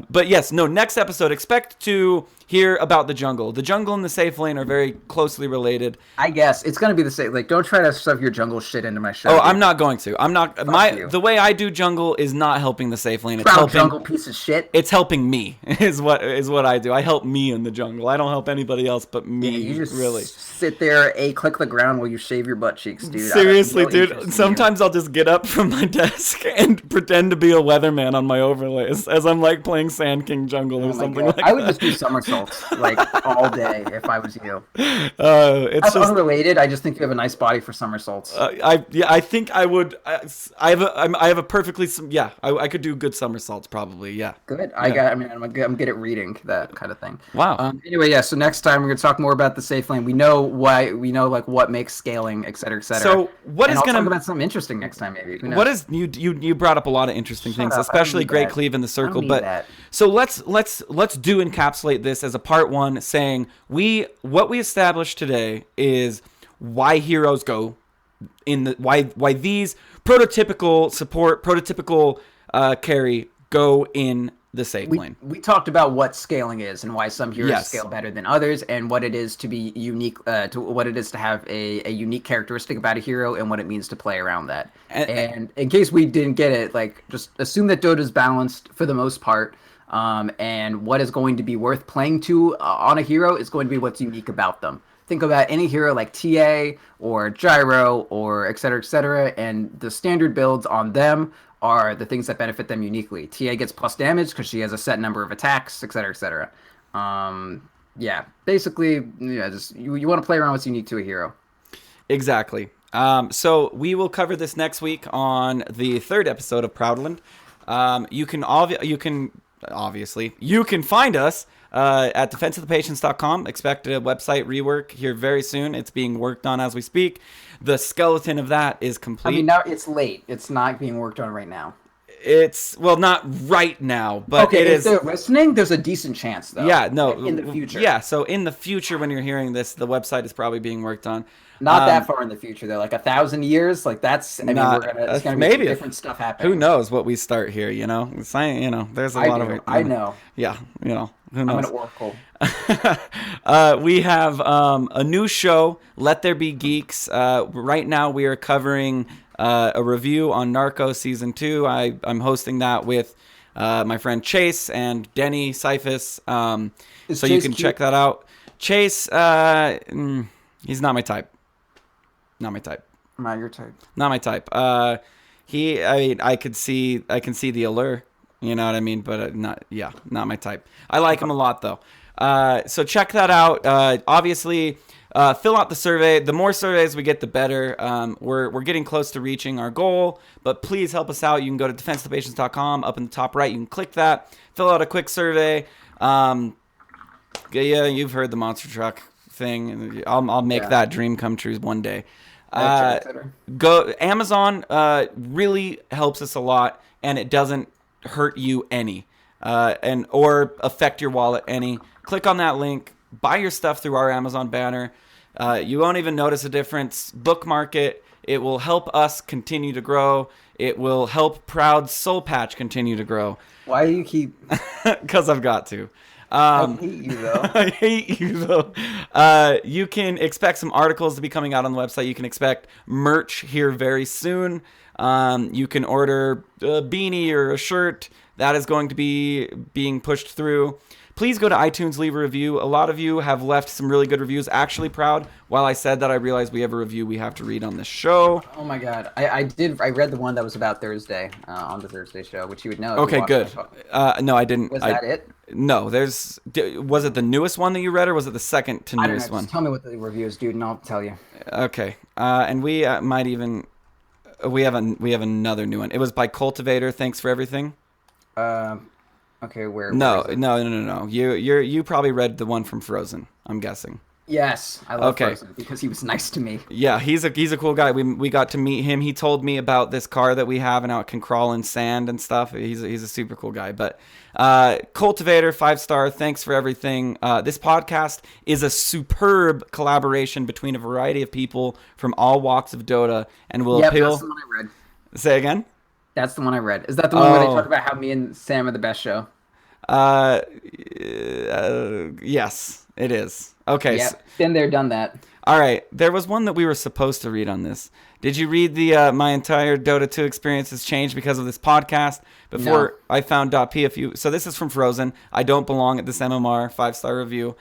But yes, no, next episode, expect to hear about the jungle. The jungle and the safe lane are very closely related. I guess it's going to be the same. Like, don't try to stuff your jungle shit into my show. Oh, dude. I'm not going to. I'm not. The way I do jungle is not helping the safe lane. It's Proud helping jungle piece of shit. It's helping me. Is what I do. I help me in the jungle. I don't help anybody else but me. Yeah, you just really sit there, click the ground while you shave your butt cheeks, dude. Seriously, dude. Sometimes I'll just get up from my desk and pretend to be a weatherman on my overlays as I'm like playing Sand King Jungle or something like that. I would just do somersaults like all day if I was you. It's That's just unrelated. I just think you have a nice body for somersaults. I think I would. I have a perfectly. Yeah, I could do good somersaults probably. Yeah. Good. I'm good at reading that kind of thing. Wow. Anyway, yeah. So next time we're gonna talk more about the safe lane. We know why. We know like what makes scaling, et cetera, et cetera. So what is I'll gonna talk about something interesting next time, maybe. Who knows? What is you brought up a lot of interesting things, up. especially Great Cleave in the Circle. But that. So let's do encapsulate this as a part one, saying what we established today is why heroes go in the why these prototypical support carry go in the safe lane. We talked about what scaling is and why some heroes scale better than others, and what it is to be unique, to what it is to have a unique characteristic about a hero, and what it means to play around that. And in case we didn't get it, like just assume that Dota's balanced for the most part, and what is going to be worth playing to on a hero is going to be what's unique about them. Think about any hero like TA or Gyro or et cetera, and the standard builds on them are the things that benefit them uniquely. TA gets plus damage because she has a set number of attacks, et cetera, et cetera. Basically, just you want to play around what's unique to a hero. Exactly. So we will cover this next week on the third episode of Proudland. You can find us at defenseofthepatients.com. Expect a website rework here very soon. It's being worked on as we speak. The skeleton of that is complete. I mean, now it's late. It's not being worked on right now. It's, well, not right now, but okay, it if is. they're listening, there's a decent chance, though. Yeah, no. In the future. Yeah, so in the future, when you're hearing this, the website is probably being worked on. Not that far in the future, though. Like 1,000 years, like that's. It's gonna be maybe different stuff happening. Who knows what we start here? You know, there's a lot of. I know. Yeah, who knows? I'm an oracle. We have a new show, Let There Be Geeks. Right now, we are covering a review on Narcos Season 2. I'm hosting that with my friend Chase and Denny Cyphus. So Chase you can check that out. Chase, he's not my type. Not my type. Not your type. Not my type. I can see the allure. You know what I mean? But not my type. I like him a lot though. So check that out. Obviously, fill out the survey. The more surveys we get, the better. We're getting close to reaching our goal, but please help us out. You can go to defenseofthepatients.com. Up in the top right, you can click that. Fill out a quick survey. Yeah, you've heard the monster truck thing. I'll make that dream come true one day. Go Amazon really helps us a lot, and it doesn't hurt you any or affect your wallet any. Click on that link, buy your stuff through our Amazon banner. You won't even notice a difference. Bookmark it. It will help us continue to grow. It will help Proud Soul Patch continue to grow. Why do you keep? Because I've got to. I hate you, though. I hate you, though. You can expect some articles to be coming out on the website. You can expect merch here very soon. You can order a beanie or a shirt. That is going to be being pushed through. Please go to iTunes, leave a review. A lot of you have left some really good reviews. Actually, Proud, while I said that, I realized we have a review we have to read on this show. Oh my God. I read the one that was about Thursday on the Thursday show, which you would know. Okay, good. No, I didn't. Was that it? No, was it the newest one that you read, or was it the second to newest one? Just tell me what the review is, dude, and I'll tell you. Okay. And we might even... We have another new one. It was by Cultivator. Thanks for everything. Okay, where? No. You probably read the one from Frozen. I'm guessing. Yes, I love Okay. Frozen because he was nice to me. Yeah, he's a cool guy. We got to meet him. He told me about this car that we have and how it can crawl in sand and stuff. He's a super cool guy. But Cultivator, 5-star, thanks for everything. This podcast is a superb collaboration between a variety of people from all walks of Dota and will appeal. That's the one I read. Say again? That's the one I read. Is that the one where they talk about how me and Sam are the best show? Yes, it is. Okay. Yeah, been there, done that. All right. There was one that we were supposed to read on this. Did you read the my entire Dota 2 experience has changed because of this podcast? Before I found .p, so this is from Frozen. I don't belong at this MMR 5-star review.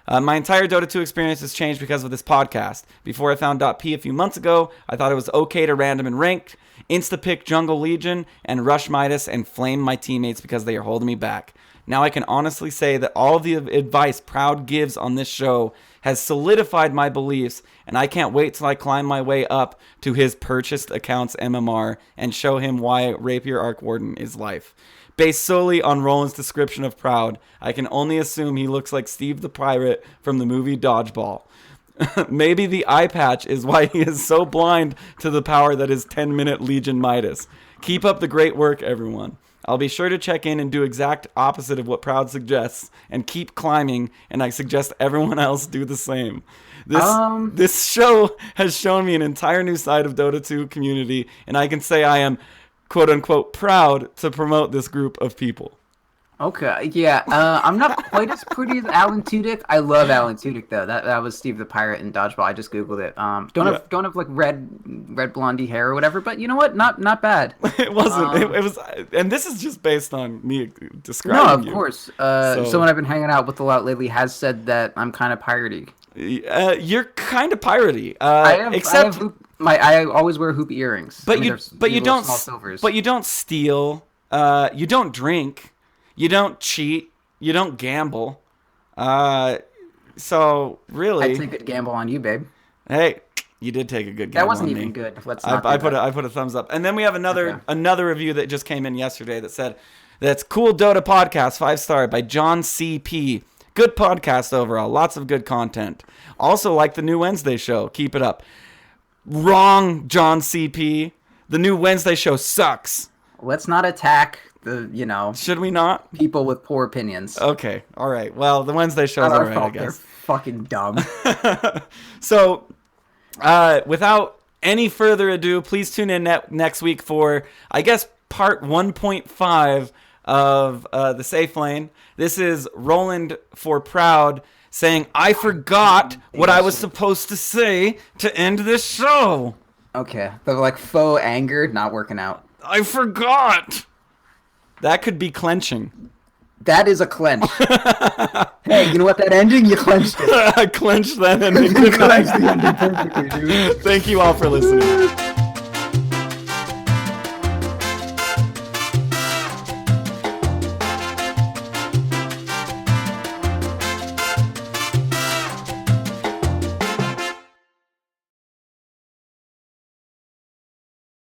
My entire Dota 2 experience has changed because of this podcast. Before I found .p a few months ago, I thought it was okay to random and ranked, insta-pick Jungle Legion, and rush Midas and flame my teammates because they are holding me back. Now I can honestly say that all of the advice Proud gives on this show has solidified my beliefs, and I can't wait till I climb my way up to his purchased accounts MMR and show him why Rapier Arc Warden is life. Based solely on Roland's description of Proud, I can only assume he looks like Steve the Pirate from the movie Dodgeball. Maybe the eye patch is why he is so blind to the power that is 10-minute Legion Midas. Keep up the great work, everyone. I'll be sure to check in and do exact opposite of what Proud suggests and keep climbing, and I suggest everyone else do the same. This show has shown me an entire new side of Dota 2 community, and I can say I am quote-unquote proud to promote this group of people. Okay, yeah. I'm not quite as pretty as Alan Tudyk. I love Alan Tudyk though. That was Steve the Pirate in Dodgeball. I just googled it. Don't have like red blondie hair or whatever. But you know what? Not bad. It wasn't. It was, and this is just based on me describing. No, of course. Someone I've been hanging out with a lot lately has said that I'm kind of piratey. You're kind of piratey. I always wear hoop earrings. But you don't steal. You don't drink. You don't cheat. You don't gamble. So really, I take a gamble on you, babe. Hey, you did take a good gamble. That wasn't on even me. good. I put a thumbs up. And then we have another review that just came in yesterday that said that's cool Dota podcast 5-star by John CP. Good podcast overall. Lots of good content. Also like the new Wednesday show. Keep it up. Wrong, John CP. The new Wednesday show sucks. Let's not attack Should we not? People with poor opinions. Okay. All right. Well, the Wednesday show's all right, I guess. They're fucking dumb. So, without any further ado, please tune in next week for, I guess, part 1.5 of the Safe Lane. This is Roland for Proud saying, I forgot what I was supposed to say to end this show. Okay. The like faux anger not working out. I forgot. That could be clenching. That is a clench. Hey, you know what? That ending, you clenched it. I clenched that ending. You clenched the ending perfectly, dude. Thank you all for listening.